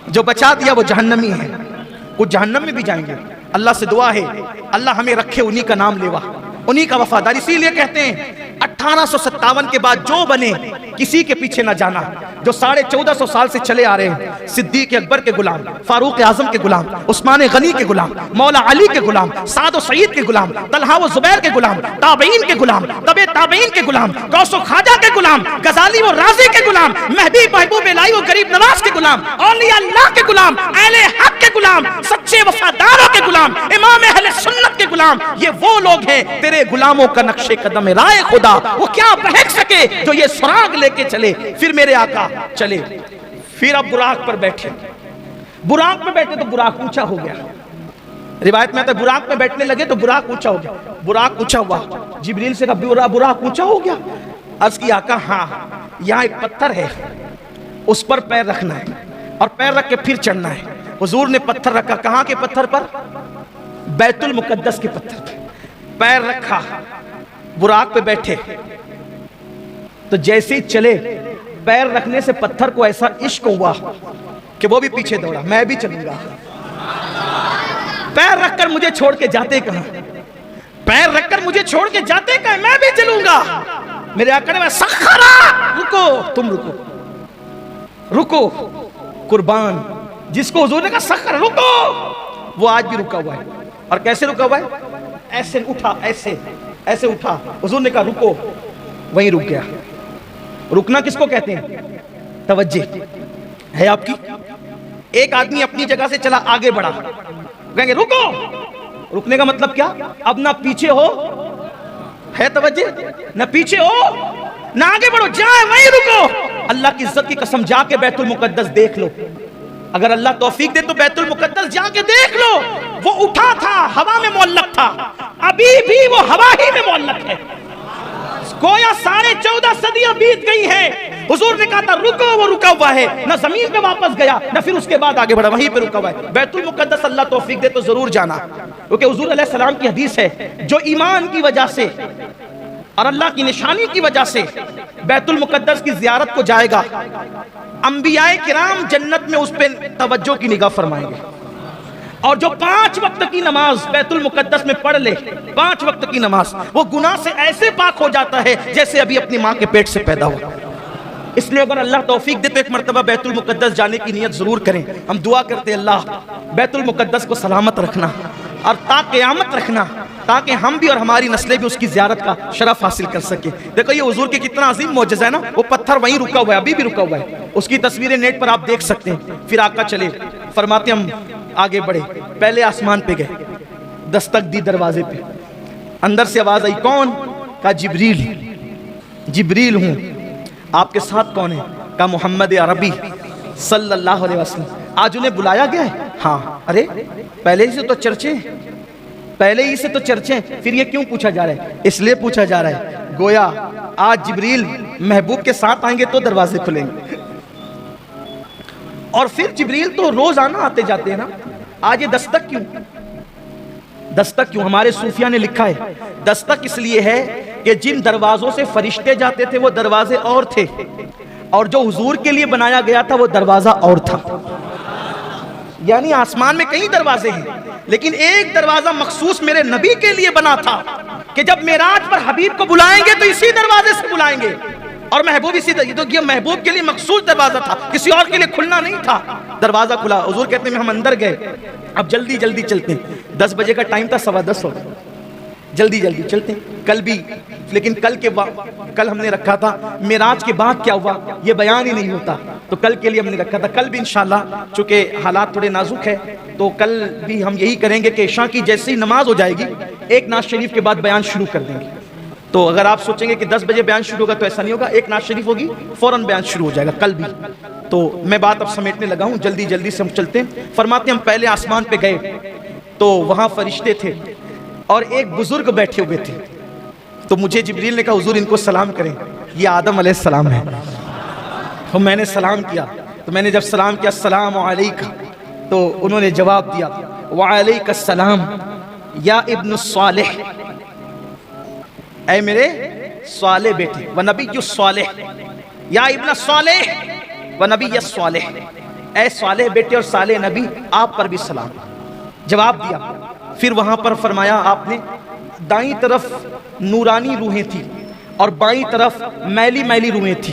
جو بچا دیا وہ جہنمی ہے، کچھ جہنم میں بھی جائیں گے۔ اللہ سے دعا ہے اللہ ہمیں رکھے انہی کا نام لیوا، انہی کا وفادار۔ اسی لیے کہتے ہیں 1857 کے بعد جو بنے کسی کے پیچھے نہ جانا، جو 1450 سال سے چلے آ رہے ہیں، صدیق اکبر کے غلام، فاروق اعظم کے غلام، عثمان غنی کے غلام، مولا علی کے غلام، سعد و سعید کے غلام، طلحہ و زبیر کے غلام، تابعین کے غلام، تبع تابعین کے غلام، غوث و خواجہ کے غلام، غزالی و رازی کے غلام، مہدی محبوب الہی و غریب نواز کے غلام، اولیاء اللہ کے غلام، اہل حق کے غلام، سچے وفاداروں کے غلام، امام اہل سنت کے غلام، یہ وہ لوگ ہیں تیرے غلاموں کا نقش قدم رائے خدا، وہ کیا بہک سکے جو یہ سراغ لے کے چلے۔ پھر میرے آقا چلے، پھر اب براق پر بیٹھے، براق پہ بیٹھے تو براق اونچا ہو گیا، روایت میں آتا ہے براق پہ بیٹھنے لگے تو براق اونچا ہو گیا، براق اونچا ہوا، جبریل سے کہا براق اونچا ہو گیا؟ عرض کی آقا ہاں، یہاں ایک پتھر ہے، اس پر پیر رکھنا ہے اور پیر رکھ کے پھر چڑھنا ہے۔ حضور نے پتھر رکھا، کہاں کے پتھر پر؟ بیت المقدس کے پتھر پہ پیر رکھا، براق پہ بیٹھے تو جیسے ہی چلے، پیر رکھنے سے پتھر کو ایسا عشق ہوا کہ وہ بھی پیچھے دوڑا، میں بھی چلوں گا، پیر رکھ کر مجھے چھوڑ کے جاتے کہاں، پیر رکھ کر مجھے چھوڑ کے جاتے کہاں، میں بھی چلوں گا۔ میرے آقا نے سخرا، رکو، تم رکو، رکو، قربان جس کو حضور نے کہا سخر رکو، وہ آج بھی رکا ہوا ہے۔ اور کیسے رکا ہوا ہے؟ ایسے اٹھا، ایسے ایسے اٹھا، حضور نے کہا رکو، وہیں رک گیا۔ رکنا کس کو کہتے ہیں؟ توجہ ہے آپ کی؟ ایک آدمی اپنی جگہ سے چلا، آگے بڑھا، کہیں گے رکو، رکنے کا مطلب کیا؟ اب نہ پیچھے ہو، ہے توجہ، نہ پیچھے ہو نہ آگے بڑھو، جائے وہیں رکو۔ اللہ کی عزت کی قسم جا کے بیت المقدس دیکھ لو، اگر اللہ توفیق دے تو بیت المقدس جا کے دیکھ لو، وہ اٹھا تھا، ہوا میں معلق تھا، ابھی بھی وہ ہوا ہی میں معلق ہے، گویا 14.5 صدیاں بیت گئی ہیں۔ حضور نے کہا تھا رکو، وہ رکا ہوا ہے، نہ زمین پہ واپس گیا نہ پھر اس کے بعد آگے بڑھا، وہیں پہ رکا ہوا ہے۔ بیت المقدس اللہ توفیق دے تو ضرور جانا، کیونکہ حضور علیہ السلام کی حدیث ہے، جو ایمان کی وجہ سے اور اللہ کی نشانی کی وجہ سے بیت المقدس کی زیارت کو جائے گا، انبیاء کرام جنت میں اس پہ توجہ کی نگاہ فرمائیں گے، اور جو 5 وقت کی نماز بیت المقدس میں پڑھ لے، 5 وقت کی نماز، وہ گناہ سے ایسے پاک ہو جاتا ہے جیسے ابھی اپنی ماں کے پیٹ سے پیدا ہوا۔ اس لیے اگر اللہ توفیق دے تو ایک مرتبہ بیت المقدس جانے کی نیت ضرور کریں۔ ہم دعا کرتے اللہ بیت المقدس کو سلامت رکھنا اور تا قیامت رکھنا، تاکہ ہم بھی اور ہماری نسلیں بھی اس کی زیارت کا شرف حاصل کر سکیں۔ دیکھو یہ حضور کے کتنا عظیم معجزہ ہے نا، وہ پتھر وہیں رکا ہوا ہے، ابھی بھی رکا ہوا ہے، اس کی تصویریں نیٹ پر آپ دیکھ سکتے ہیں۔ پھر آقا چلے، فرماتے ہم آگے بڑھے، پہلے آسمان پہ گئے، دستک دی دروازے پہ، اندر سے آواز آئی، کون؟ کہا جبریل، جبریل ہوں، آپ کے ساتھ کون ہے؟ کہا محمد عربی صلی اللہ علیہ وسلم۔ آج انہیں بلایا گیا ہے؟ ہاں۔ ارے پہلے ہی سے تو چرچے ہیں، پہلے ہی سے تو چرچے ہیں، پھر یہ کیوں پوچھا جا رہا ہے؟ اس لیے پوچھا جا رہا ہے گویا آج جبریل محبوب کے ساتھ آئیں گے تو دروازے کھلیں گے۔ اور پھر جبریل تو روزانہ آتے جاتے ہیں نا، آج یہ دستک کیوں؟ دستک کیوں؟ ہمارے صوفیہ نے لکھا ہے دستک اس لیے ہے کہ جن دروازوں سے فرشتے جاتے تھے وہ دروازے اور تھے، اور جو حضور کے لیے بنایا گیا تھا وہ دروازہ اور تھا۔ یعنی آسمان میں کئی دروازے ہیں، لیکن ایک دروازہ مخصوص میرے نبی کے لیے بنا تھا کہ جب معراج پر حبیب کو بلائیں گے تو اسی دروازے سے بلائیں گے، اور محبوب اسی تو یہ محبوب کے لیے مخصوص دروازہ تھا، کسی اور کے لیے کھلنا نہیں تھا۔ دروازہ کھلا، حضور کہتے ہیں ہم اندر گئے، اب جلدی جلدی چلتے ہیں، 10 بجے کا ٹائم تھا، 10:15 ہو گئے، جلدی جلدی چلتے ہیں۔ کل بھی، لیکن کل ہم نے رکھا تھا معراج کے بعد کیا ہوا یہ بیان ہی نہیں ہوتا، تو کل کے لیے ہم نے رکھا تھا۔ کل بھی انشاءاللہ چونکہ حالات تھوڑے نازک ہے تو کل بھی ہم یہی کریں گے کہ عشاء کی جیسے ہی نماز ہو جائے گی ایک نعت شریف کے بعد بیان شروع کر دیں گے۔ تو اگر آپ سوچیں گے کہ 10 بجے بیان شروع ہوگا تو ایسا نہیں ہوگا، ایک نعت شریف ہوگی فوراً بیان شروع ہو جائے گا کل بھی۔ تو میں بات اب سمیٹنے لگا ہوں، جلدی جلدی سے ہم چلتے ہیں۔ فرماتے ہیں ہم پہلے آسمان پہ گئے تو وہاں فرشتے تھے اور ایک بزرگ بیٹھے ہوئے تھے، تو مجھے جبریل نے کہا حضور ان کو سلام کریں، یہ آدم علیہ السلام ہے۔ تو میں نے سلام کیا، تو میں نے جب سلام کیا السلام علیکہ، تو انہوں نے جواب دیا وعلیک السلام یا ابن الصالح، اے میرے صالح بیٹے، ونبی الصالح یا ابن الصالح ونبی الصالح، اے صالح بیٹے اور صالح نبی آپ پر بھی سلام۔ جواب دیا۔ پھر وہاں پر فرمایا آپ نے دائیں طرف نورانی روحیں تھی اور بائیں طرف میلی میلی روئیں تھی،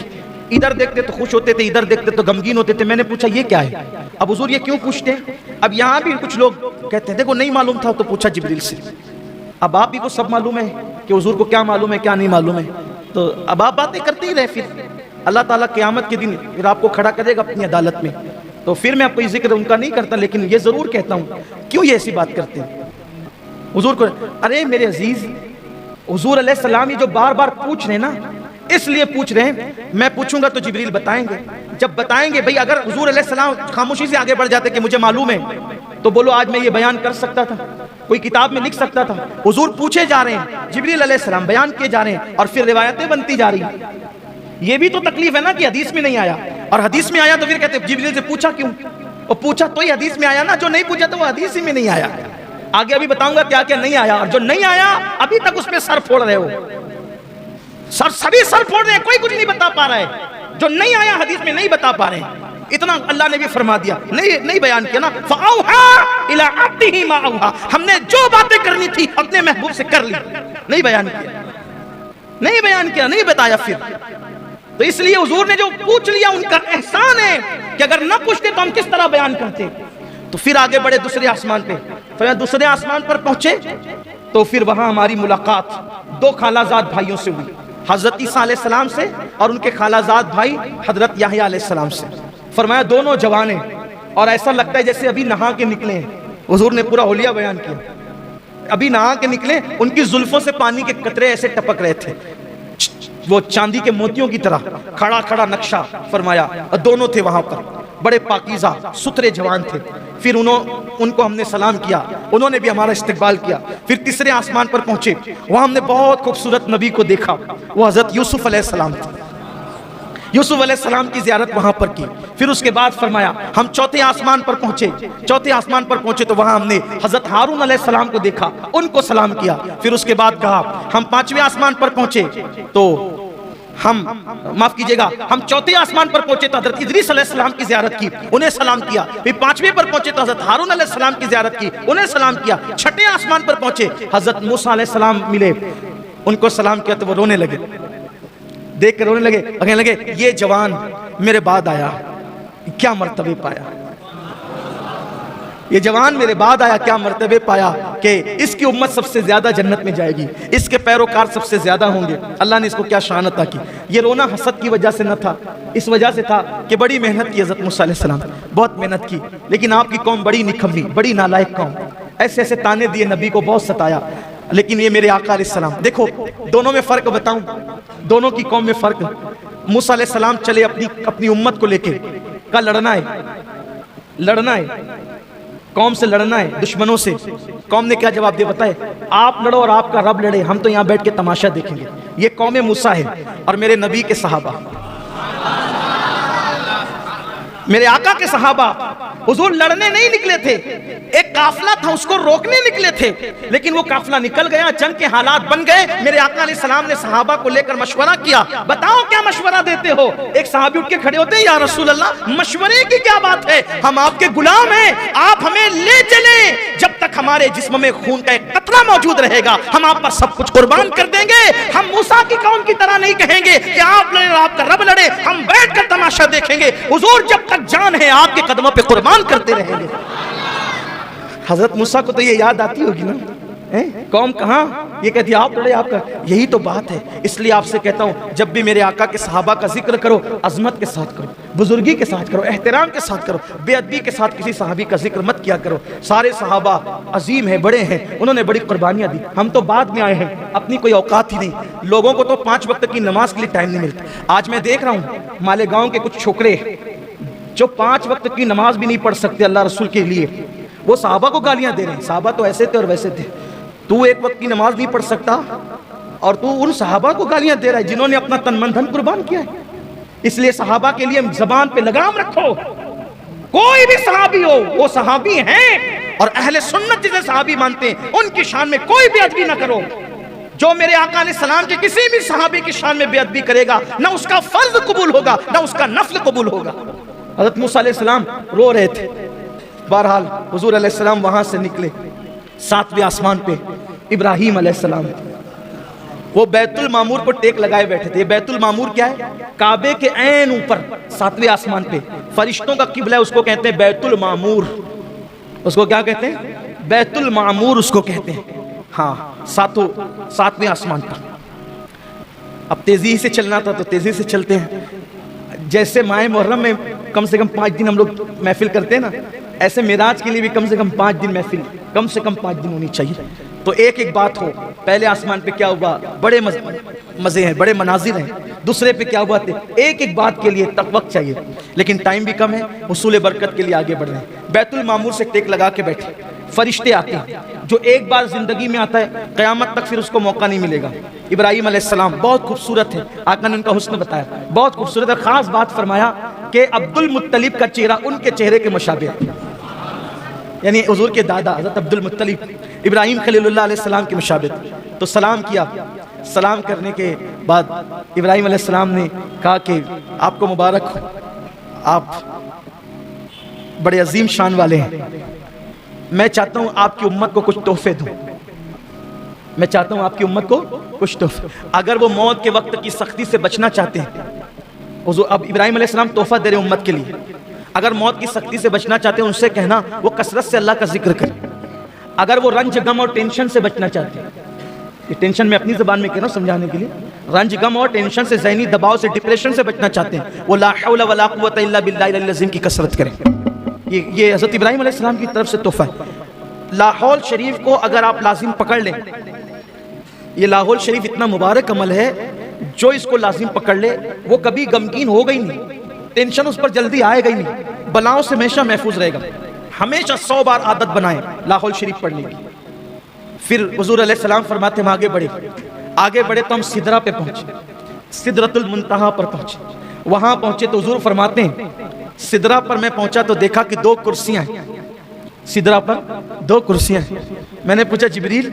ادھر دیکھتے تو خوش ہوتے تھے، ادھر دیکھتے تو غمگین ہوتے تھے۔ میں نے پوچھا یہ کیا ہے؟ اب حضور یہ کیوں پوچھتے ہیں؟ اب یہاں بھی کچھ لوگ کہتے ہیں دیکھو نہیں معلوم تھا تو پوچھا جبریل سے۔ اب آپ ہی کو سب معلوم ہے کہ حضور کو کیا معلوم ہے کیا نہیں معلوم ہے، تو اب آپ باتیں کرتے ہی رہے، پھر اللہ تعالیٰ قیامت کے دن پھر آپ کو کھڑا کرے گا اپنی عدالت میں۔ تو پھر میں کوئی ذکر ان کا نہیں کرتا، لیکن یہ ضرور کہتا ہوں کیوں یہ ایسی بات کرتے ہیں حضور کو؟ ارے میرے عزیز، حضور علیہ السلام یہ جو بار بار پوچھ رہے ہیں نا، اس لیے پوچھ رہے ہیں، میں پوچھوں گا تو جبریل بتائیں گے، جب بتائیں گے بھئی اگر حضور علیہ السلام خاموشی سے آگے بڑھ جاتے کہ مجھے معلوم ہے تو بولو آج میں یہ بیان کر سکتا تھا، کوئی کتاب میں لکھ سکتا تھا۔ حضور پوچھے جا رہے ہیں، جبریل علیہ السلام بیان کیے جا رہے ہیں، اور پھر روایتیں بنتی جا رہی ہیں۔ یہ بھی تو تکلیف ہے نا کہ حدیث میں نہیں آیا، اور حدیث میں آیا تو پھر کہتے جبریل سے پوچھا کیوں؟ اور پوچھا تو ہی حدیث میں آیا نا، جو نہیں پوچھا تو وہ حدیث ہی میں نہیں آیا۔ آگے ابھی بتاؤں گا کیا کیا نہیں آیا، اور جو نہیں آیا ابھی تک اس پہ سر پھوڑ رہے ہو، سبھی سر پھوڑ رہے ہیں، کوئی کچھ نہیں بتا پا رہا ہے، جو نہیں آیا حدیث میں نہیں بتا پا رہے ہیں۔ اتنا اللہ نے بھی فرما دیا، نہیں بیان کیا نا، فَأَوْحَا إِلَىٰ عَبْدِهِ مَا أَوْحَا، ہم نے جو باتیں کرنی تھی اپنے محبوب سے کر لی، نہیں بیان کیا، نہیں بتایا۔ پھر تو اس لیے حضور نے جو پوچھ لیا ان کا احسان ہے کہ اگر نہ پوچھتے تو ہم کس طرح بیان کرتے۔ تو پھر آگے بڑھے دوسرے آسمان پہ، پھر دوسرے آسمان پر پہنچے تو پھر وہاں ہماری ملاقات دو خالہ زاد بھائیوں سے ہوئی، حضرت عیسیٰ علیہ السلام سے اور ان کے خالہ زاد بھائی حضرت یحییٰ علیہ السلام سے۔ فرمایا دونوں جوان ہیں اور ایسا لگتا ہے جیسے ابھی نہا کے نکلے ہیں۔ حضور نے پورا حلیہ بیان کیا، ابھی نہا کے نکلے، ان کی زلفوں سے پانی کے قطرے ایسے ٹپک رہے تھے، وہ چاندی کے موتیوں کی طرح، کھڑا کھڑا نقشہ فرمایا۔ دونوں تھے وہاں پر، بڑے پاکیزہ ستھرے جوان تھے۔ پھر ان کو ہم نے سلام کیا، انہوں نے بھی ہمارا استقبال کیا۔ پھر تیسرے آسمان پر پہنچے، وہاں ہم نے بہت خوبصورت نبی کو دیکھا، وہ حضرت یوسف علیہ السلام تھے۔ یوسف علیہ السلام کی زیارت وہاں پر کی۔ پھر اس کے بعد فرمایا ہم چوتھے آسمان پر پہنچے تو وہاں ہم نے حضرت ہارون علیہ السلام کو دیکھا، ان کو سلام کیا۔ پھر اس کے بعد کہا ہم پانچویں آسمان پر پہنچے تو ہم چوتھے آسمان پر پہنچے تو حضرت ادریس علیہ السلام کی زیارت کی، انہیں سلام کیا۔ پھر پانچویں پر پہنچے تو حضرت ہارون علیہ السلام کی زیارت کی، انہیں سلام کیا۔ چھٹے آسمان پر پہنچے حضرت موسیٰ علیہ السلام ملے، ان کو سلام کیا تو وہ رونے لگے، دیکھ کر رونے لگے، کہنے لگے یہ جوان میرے بعد آیا کیا مرتبے پایا، یہ جوان میرے بعد آیا کیا مرتبے پایا کہ اس کی امت سب سے زیادہ جنت میں جائے گی، اس کے پیروکار سب سے زیادہ ہوں گے۔ اللہ نے اس کو کیا شان عطا کی۔ یہ رونا حسد کی وجہ سے نہ تھا، اس وجہ سے تھا کہ بڑی محنت کی حضرت موسیٰ علیہ السلام، بہت محنت کی، لیکن آپ کی قوم بڑی نکمی، بڑی نالائق قوم، ایسے ایسے تانے دیے، نبی کو بہت ستایا، لیکن یہ میرے آقا علیہ السلام۔ دیکھو دونوں میں فرق بتاؤں، دونوں کی قوم میں فرق۔ موسیٰ علیہ السلام چلے اپنی امت کو لے کے، کہا لڑنا ہے قوم سے، لڑنا ہے دشمنوں سے۔ قوم نے کیا جواب دیا بتائے؟ آپ لڑو اور آپ کا رب لڑے، ہم تو یہاں بیٹھ کے تماشا دیکھیں گے۔ یہ قوم موسیٰ ہے اور میرے نبی کے صحابہ، میرے آقا کے صحابہ حضور لڑنے نہیں نکلے تھے، ایک قافلہ تھا اس کو روکنے نکلے تھے، لیکن وہ قافلہ نکل گیا، جنگ کے حالات بن گئے۔ میرے آقا علیہ السلام نے صحابہ کو لے کر مشورہ کیا، بتاؤ کیا مشورہ دیتے ہو؟ ایک صحابی اٹھ کے کھڑے ہوتے ہیں، یا رسول اللہ مشورے کی کیا بات ہے، ہم آپ کے غلام ہیں، آپ ہمیں لے چلیں، جب تک ہمارے جسم میں خون کا ایک قطرہ موجود رہے گا ہم آپ پر سب کچھ قربان کر دیں گے۔ ہم موسیٰ کی قوم کی طرح نہیں کہیں گے کہ آپ لڑیں اور آپ کا رب لڑے، ہم بیٹھ کر تماشا دیکھیں گے، حضور جب تک جان ہے آپ کے قدموں پہ قربان کرتے رہیں گے۔ حضرت موسیٰ کو تو یہ یاد آتی ہوگی نا، قوم کہاں، یہ کہتی آپ لڑے آپ کا، یہی تو بات ہے۔ اس لیے آپ سے کہتا ہوں جب بھی میرے آقا کے صحابہ کا ذکر کرو عظمت کے ساتھ کرو، بزرگی کے ساتھ کرو، احترام کے ساتھ کرو، بے ادبی کے ساتھ کسی صحابی کا ذکر مت کیا کرو۔ سارے صحابہ عظیم ہیں، بڑے ہیں، انہوں نے بڑی قربانیاں دی، ہم تو بعد میں آئے ہیں، اپنی کوئی اوقات ہی نہیں، لوگوں کو تو 5 وقت کی نماز کے لیے ٹائم نہیں ملتا۔ آج میں دیکھ رہا ہوں مالیگاؤں کے کچھ چھوکرے جو 5 وقت کی نماز بھی نہیں پڑھ سکتے اللہ رسول کے لیے، وہ صحابہ کو گالیاں دے رہے ہیں، صحابہ تو ایسے تھے اور ویسے تھے، تو 1 وقت کی نماز نہیں پڑھ سکتا اور تو ان صحابہ کو گالیاں دے رہا ہے جنہوں نے اپنا تن من دھن قربان کیا ہے۔ اس لیے صحابہ کے لیے زبان پہ لگام رکھو، کوئی بھی صحابی ہو وہ صحابی ہیں، اور اہل سنت جسے صحابی مانتے ہیں ان کی شان میں کوئی بے ادبی نہ کرو۔ جو میرے آقا علیہ السلام کے کسی بھی صحابی کی شان میں بے ادبی کرے گا نہ اس کا فرض قبول ہوگا نہ اس کا نفل قبول ہوگا۔ حضرت موسیٰ علیہ السلام رو رہے تھے، بہرحال حضور علیہ السلام وہاں سے نکلے، 7ویں آسمان پہ ابراہیم علیہ السلام، وہ بیت المعمور کو ٹیک لگائے بیٹھے تھے. بیت المعمور کیا ہے؟ کعبے کے عین اوپر 7ویں آسمان پہ فرشتوں کا قبلہ ہے, اس کو کہتے ہیں بیت المعمور. اس کو کیا کہتے ہیں؟ بیت المعمور اس کو کہتے ہیں. ہاں 7ویں آسمان پر. اب تیزی سے چلنا تھا تو تیزی سے چلتے ہیں. جیسے ماہ محرم میں کم سے کم 5 دن ہم لوگ محفل کرتے ہیں نا, ایسے معراج کے لیے بھی کم سے کم 5 دن محفل, کم سے کم 5 دن ہونی چاہیے. تو ایک ایک بات ہو, پہلے آسمان پہ کیا ہوا, بڑے مزے ہیں, بڑے مناظر ہیں. دوسرے پہ کیا ہوا تھے, ایک ایک بات کے لیے تک وقت چاہیے, لیکن ٹائم بھی کم ہے, حصول برکت کے لیے آگے بڑھ رہے ہیں. بیت المعمور سے ٹیک لگا کے بیٹھے, فرشتے آتے ہیں. جو ایک بار زندگی میں آتا ہے قیامت تک پھر اس کو موقع نہیں ملے گا. ابراہیم علیہ السلام بہت خوبصورت ہے, آقا نے ان کا حسن بتایا, بہت خوبصورت ہے. خاص بات فرمایا کہ عبد المطلب کا چہرہ ان کے چہرے کے مشابہ ہے, یعنی حضور کے دادا حضرت عبد المطلب ابراہیم خلیل اللہ علیہ السلام کے مشابہ. تو سلام کیا. سلام کرنے کے بعد ابراہیم علیہ السلام نے کہا کہ آپ کو مبارک ہو, آپ بڑے عظیم شان والے ہیں. میں چاہتا ہوں آپ کی امت کو کچھ تحفے دوں, میں چاہتا ہوں آپ کی امت کو کچھ تحفے. اگر وہ موت کے وقت کی سختی سے بچنا چاہتے ہیں, اب ابراہیم علیہ السلام تحفہ دے رہے ہیں امت کے لیے, اگر موت کی سختی سے بچنا چاہتے ہیں ان سے کہنا وہ کثرت سے اللہ کا ذکر کریں. اگر وہ رنج غم اور ٹینشن سے بچنا چاہتے ہیں, یہ ٹینشن میں اپنی زبان میں کہہ رہا ہوں سمجھانے کے لیے, رنج غم اور ٹینشن سے, ذہنی دباؤ سے, ڈپریشن سے بچنا چاہتے ہیں, وہ لا حول ولا قوت الا باللہ العلی العظیم کی کثرت کریں. یہ حضرت ابراہیم علیہ السلام کی طرف سے تحفہ ہے. لاہور شریف کو اگر آپ لازم پکڑ لیں, یہ لاہور شریف اتنا مبارک عمل ہے, جو اس کو لازم پکڑ لے وہ کبھی غمگین ہوگا ہی نہیں, ٹینشن اس پر جلدی آئے گا ہی نہیں, بلاؤں سے ہمیشہ محفوظ رہے گا. ہمیشہ 100 بار عادت بنائیں لاہور شریف پڑھنے کی. پھر حضور علیہ السلام فرماتے ہم آگے بڑھے تو ہم سدرہ پہ پہنچے, سدرۃ المنتہا پر پہنچے. وہاں پہنچے تو حضور فرماتے ہیں سدرہ پر میں پہنچا تو دیکھا کہ 2 کرسیاں ہیں. سدرہ پر 2 کرسیاں ہیں. میں نے پوچھا جبریل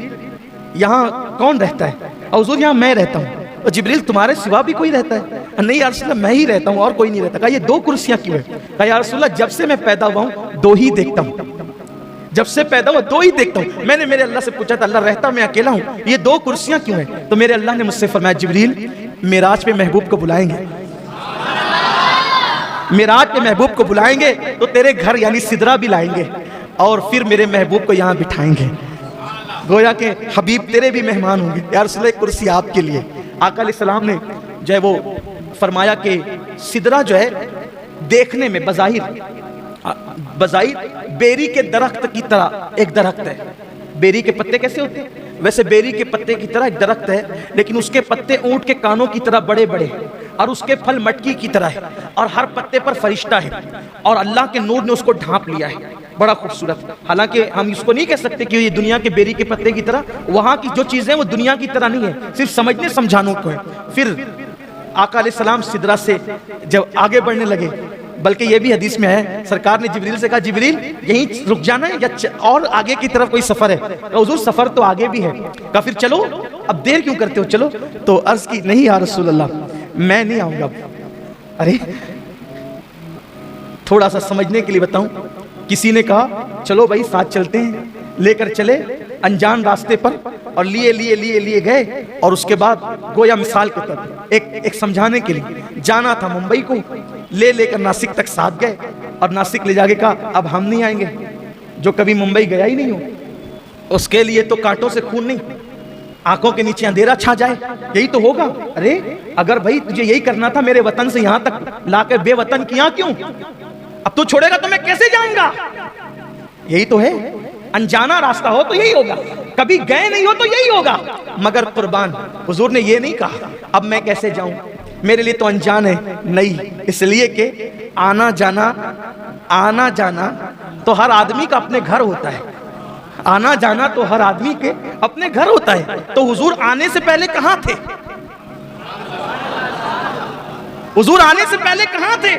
یہاں کون رہتا ہے؟ اور حضور یہاں میں رہتا ہوں. اور جبریل تمہارے سوا بھی کوئی رہتا ہے؟ نہیں یا رسول اللہ میں ہی رہتا ہوں اور کوئی نہیں رہتا. کہا یہ 2 کرسیاں کیوں ہیں؟ کہا یا رسول اللہ جب سے میں پیدا ہوا ہوں 2 ہی دیکھتا ہوں, جب سے پیدا ہوا 2 ہی دیکھتا ہوں. میں نے میرے اللہ سے پوچھا تھا اللہ رہتا میں اکیلا ہوں, یہ 2 کرسیاں کیوں ہیں؟ تو میرے اللہ نے مجھ سے فرمایا جبریل معراج پہ محبوب کو بلائیں گے, معراج پہ محبوب کو بلائیں گے تو تیرے گھر یعنی سدرہ بھی لائیں گے اور پھر میرے محبوب کو یہاں بٹھائیں گے. گویا کہ حبیب تیرے بھی مہمان ہوں گے. یا رسول اللہ کرسی آپ کے لیے. آقا علیہ السلام نے جو ہے وہ فرمایا کہ سدرہ جو ہے دیکھنے میں بظاہر بیری کے درخت کی طرح ایک درخت ہے. بیری کے پتے کیسے ہوتے ہیں؟ ویسے بیری کے پتے کی طرح ایک درخت ہے, لیکن اس کے پتے اونٹ کے کانوں کی طرح بڑے بڑے اور اس کے پھل مٹکی کی طرح ہے اور ہر پتے پر فرشتہ ہے اور اللہ کے نور نے اس کو ڈھانپ لیا ہے. بڑا خوبصورت. حالانکہ ہم اس کو نہیں کہہ سکتے کہ یہ دنیا کے بیری کے پتے کی طرح, وہاں کی جو چیزیں وہ دنیا کی طرح نہیں ہے, صرف سمجھنے سمجھانوں کو ہے. پھر آقا علیہ السلام سدرہ سے جب آگے بڑھنے لگے, بلکہ یہ بھی حدیث میں ہے سرکار نے جبریل سے کہا جبریل یہیں رک جانا ہے یا اور آگے کی طرف کوئی سفر ہے؟ حضور سفر تو آگے بھی ہے. کہا پھر چلو, اب دیر کیوں کرتے ہو, چلو. تو عرض کی نہیں یا رسول اللہ میں نہیں آؤں گا. ارے تھوڑا سا سمجھنے کے لیے بتاؤں, کسی نے کہا چلو بھائی ساتھ چلتے ہیں, لے کر چلے انجان راستے پر اور لیے گئے اور اس کے بعد گویا مثال کے طور ایک سمجھانے کے لیے جانا تھا ممبئی کو, لے کر ناسک تک ساتھ گئے اور ناسک لے جا کے کہا اب ہم نہیں آئیں گے, جو کبھی ممبئی گیا ہی نہیں ہو اس کے لیے تو کانٹوں سے خون نہیں, آنکھوں کے نیچے اندھیرا چھا جائے یہی تو ہوگا. ارے اگر بھائی تجھے یہی کرنا تھا میرے وطن سے یہاں تک لا کر بے وطن کیا کیوں؟ اب تو چھوڑے گا تو میں کیسے جاؤں گا؟ یہی تو ہے, انجانا راستہ ہو تو یہی ہوگا, کبھی گئے نہیں ہو تو یہی ہوگا. مگر قربان حضور نے یہ نہیں کہا اب میں کیسے جاؤں, میرے لیے تو انجان ہے نہیں, اس لیے کہ آنا جانا تو ہر آدمی کا اپنے گھر ہوتا ہے, آنا جانا تو ہر آدمی کے اپنے گھر ہوتا ہے. تو حضور آنے سے پہلے کہاں تھے؟ حضور آنے سے پہلے کہاں تھے؟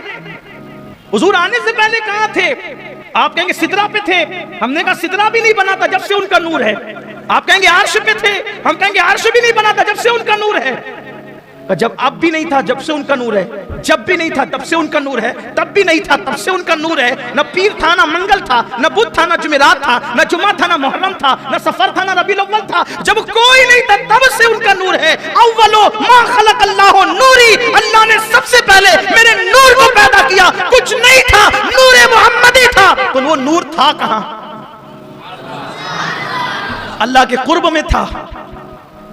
حضور آنے سے پہلے کہاں تھے؟ آپ کہیں گے سدرہ پہ تھے, ہم نے کہا سدرہ بھی نہیں بنا تھا جب سے ان کا نور ہے. آپ کہیں گے عرش پہ تھے, ہم کہیں گے عرش بھی نہیں بنا تھا جب سے ان کا نور ہے. جب اب بھی نہیں تھا جب سے ان کا نور ہے، جب بھی نہیں تھا تب سے ان کا نور ہے، تب بھی نہیں تھا تب سے ان کا نور ہے۔ نہ پیر تھا، نہ منگل تھا، نہ بدھ تھا، نہ جمعرات تھا، نہ جمعہ تھا، نہ محرم تھا، نہ سفر تھا، نہ ربیع الاول تھا۔ جب کوئی نہیں تھا تب سے ان کا نور ہے۔ اولو ما خلق اللہ نوری، اللہ نے سب سے پہلے میرے نور کو پیدا کیا، کچھ نہیں تھا، نور محمدی تھا۔ تو وہ نور تھا کہاں؟ اللہ کے قرب میں تھا۔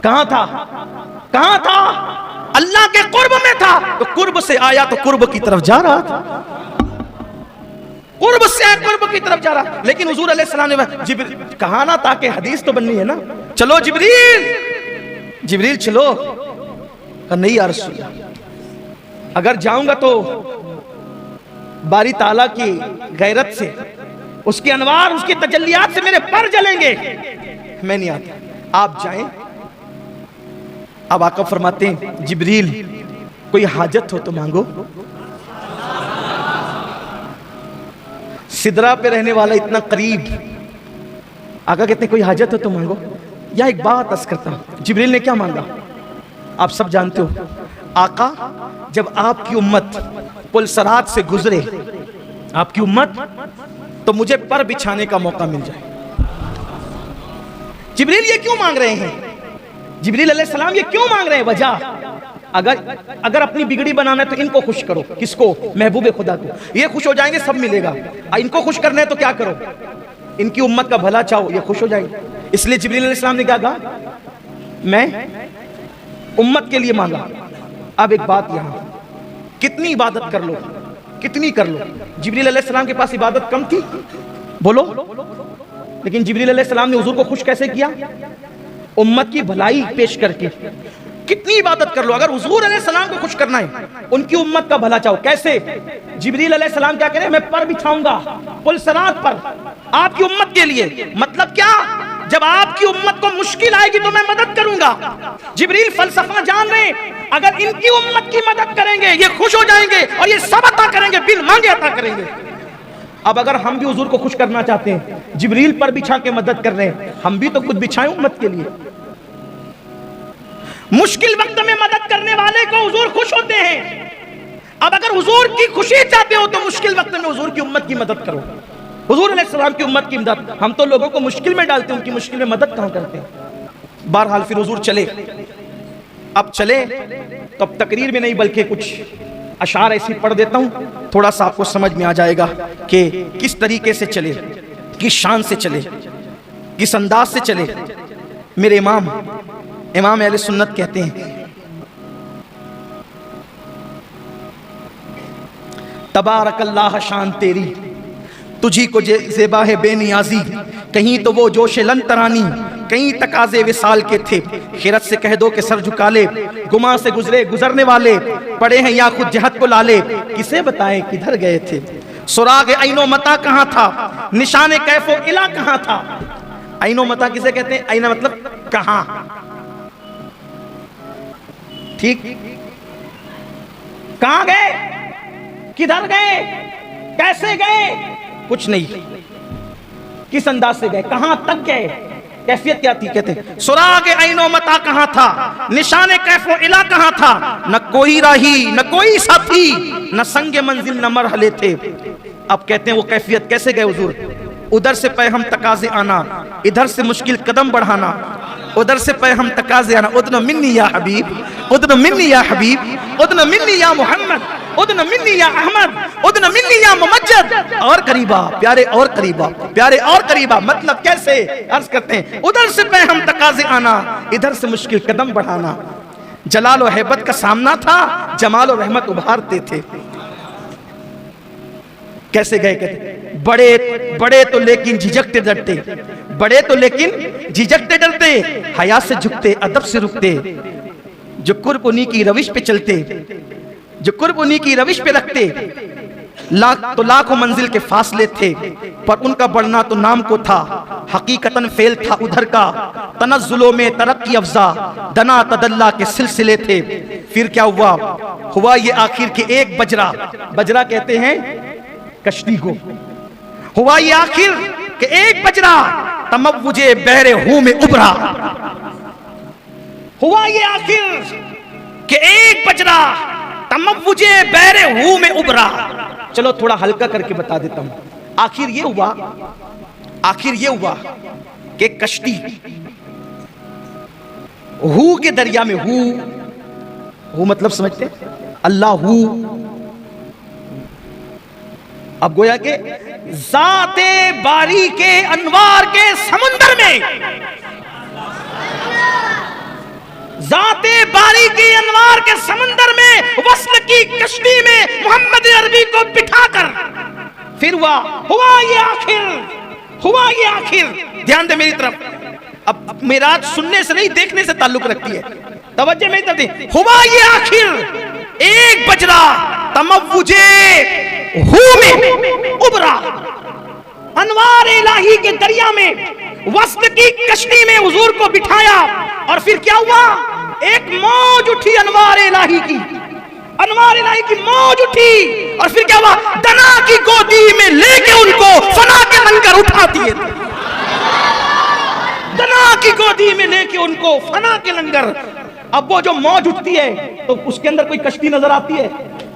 کہاں تھا؟ کہاں تھا؟ اللہ کے قرب میں تھا۔ تو قرب سے آیا تو قرب کی طرف جا رہا تھا، قرب سے آیا قرب کی طرف جا رہا۔ لیکن حضور علیہ السلام نے کہا نا، تاکہ حدیث تو بننی ہے نا، چلو جبریل، جبریل چلو۔ نہیں یا رسول اللہ، اگر جاؤں گا تو باری تعالیٰ کی غیرت سے، اس کے انوار، اس کی تجلیات سے میرے پر جلیں گے، میں نہیں آتا، آپ جائیں۔ اب آقا فرماتے ہیں جبریل کوئی حاجت ہو تو مانگو۔ سدرہ پہ رہنے والا اتنا قریب، آقا کہتے ہیں کوئی حاجت ہو تو مانگو۔ یا ایک بات عرض کرتا ہوں، جبریل نے کیا مانگا آپ سب جانتے ہو؟ آقا جب آپ کی امت پل صراط سے گزرے، آپ کی امت، تو مجھے پر بچھانے کا موقع مل جائے۔ جبریل یہ کیوں مانگ رہے ہیں؟ جبریل علیہ السلام یہ کیوں مانگ رہے ہیں؟ وجہ، اگر اپنی بگڑی بنانا ہے تو ان کو خوش کرو۔ کس کو؟ محبوب خدا کو۔ یہ خوش ہو جائیں گے سب ملے گا۔ ان کو خوش کرنا ہے تو کیا کرو؟ ان کی امت کا بھلا چاہو، یہ خوش ہو جائیں گے۔ اس لیے جبریل علیہ السلام نے کیا کہا؟ میں امت کے لیے مانگا۔ اب ایک بات یہاں، کتنی عبادت کر لو، کتنی کر لو، جبریل علیہ السلام کے پاس عبادت کم تھی؟ بولو۔ لیکن جبریل علیہ السلام نے حضور کو خوش کیسے کیا؟ امت کی بھلائی پیش کر کے۔ کتنی عبادت کر لو، اگر حضور علیہ السلام کو خوش کرنا ہے، ان کی امت کا بھلا چاہو۔ کیسے؟ جبریل علیہ السلام کیا کرے؟ میں پر بچھاؤں گا پل صراط پر آپ کی امت کے لیے۔ مطلب کیا؟ جب آپ کی امت کو مشکل آئے گی تو میں مدد کروں گا۔ جبریل فلسفہ جان رہے ہیں، اگر ان کی امت کی مدد کریں گے یہ خوش ہو جائیں گے اور یہ سب عطا کریں گے، بن مانگے عطا کریں گے۔ اب اگر ہم بھی حضور کو خوش کرنا چاہتے ہیں، جبریل پر بچھا کے مدد کر رہے ہیں، ہم بھی تو خود بچھائیں امت کے لیے۔ مشکل وقت میں مدد کرنے والے کو حضور خوش ہوتے ہیں۔ اب اگر حضور کی خوشی چاہتے ہو تو مشکل وقت میں حضور کی امت کی مدد کرو۔ حضور علیہ السلام کی امت کی مدد، ہم تو لوگوں کو مشکل میں ڈالتے ہیں، ان کی مشکل میں مدد کہاں کرتے ہیں؟ بہرحال پھر حضور چلے۔ اب چلے تو اب تقریر میں نہیں بلکہ کچھ اشعار ایسی پڑھ دیتا ہوں، تھوڑا سا آپ کو سمجھ میں آ جائے گا کہ کس طریقے سے چلے، کس شان سے چلے، کس انداز سے چلے۔ میرے امام اہل سنت کہتے ہیں، تبارک اللہ شان تیری، تجھی کو زیبا ہے بے نیازی، کہیں تو وہ جوش لن ترانی، کہیں تقاضے وصال کے تھے، خیرت سے کہہ دو کہ سر جھکا لے، گما سے گزرے گزرنے والے، پڑے ہیں یا خود جہت کو لالے، کسے بتائیں کدھر گئے تھے، سراغ عین و متا کہاں تھا، نشان کیف و الا کہاں تھا۔ عین و متا کسے کہتے ہیں؟ عین مطلب کہاں، ٹھیک، کہاں گئے، کدھر گئے، کیسے گئے، کچھ نہیں، کس انداز سے گئے، کہاں تک گئے، کیفیت کیا تھی؟ کہتے ہیں سراغ عین و متا کہاں تھا، نشان کیف و الا کہاں تھا، نہ کوئی راہی نہ کوئی ساتھی، نہ سنگ منزل نہ مرحلے تھے۔ اب کہتے ہیں وہ کیفیت کیسے گئے حضور؟ ادھر سے پہ ہم تقاضے آنا، ادھر سے مشکل قدم بڑھانا، ادھر سے پہ ہم تقاضے آنا، ادن منی یا حبیب، ادن منی یا حبیب، ادن منی یا محمد، ادن منی یا احمد، ادن منی یا ممجد، اور قریبا پیارے، اور قریبا پیارے، اور قریبا۔ مطلب کیسے؟ عرض کرتے ہیں ادھر سے پہ ہم تقاضے آنا، ادھر سے مشکل قدم بڑھانا۔ جلال و ہیبت کا سامنا تھا، جمال و رحمت ابھارتے تھے۔ کیسے گئے؟ کہتے بڑے تو لیکن جھجکتے ڈرتے، بڑے تو لیکن جھجکتے ڈرتے، حیا سے جھکتے ادب سے رکتے، جو قرب انہی کی روش پہ چلتے، جو قرب انہی کی روش پہ رکھتے، لاکھوں منزل کے فاصلے تھے، پر ان کا بڑھنا تو نام کو تھا، حقیقتاً فعل تھا ادھر کا، تنزلوں میں ترقی افزا، دنا تدلہ کے سلسلے تھے۔ پھر کیا ہوا یہ آخر کے ایک بجرا کہتے ہیں کشتی کو، ہوا یہ آخر کہ ایک بجرا تموجے بحر ہوں میں ابھرا، ہوا یہ آخر کہ ایک بجرا تموجے بحر ہو میں ابھرا. چلو تھوڑا ہلکا کر کے بتا دیتا ہوں. آخر یہ ہوا کہ کشتی ہو کے دریا میں ہو مطلب سمجھتے اللہ ہو. اب گویا کہ ذات باری کے انوار کے سمندر میں، ذات باری کی انوار کے سمندر میں وصل کی کشتی میں محمد عربی کو بٹھا کر پھر ہوا یہ آخر. دھیان دے میری طرف. اب معراج سننے سے نہیں دیکھنے سے تعلق رکھتی ہے. توجہ میری طرف دے. ہوا یہ آخر ایک بجرا تموجے ہو میں ابھرا. انوار الہی کے دریا میں وصل کی کشتی میں حضور کو بٹھایا اور پھر کیا ہوا؟ ایک موج اٹھی انوار الہی کی موج اٹھی اور پھر کیا ہوا؟ دنا کی گودی میں لے کے ان کو فنا کے لنگر اٹھا دیے تھے. دنا کی گودی میں لے کے ان کو فنا کے لنگر. اب وہ جو موج اٹھتی ہے تو اس کے اندر کوئی کشتی نظر آتی ہے؟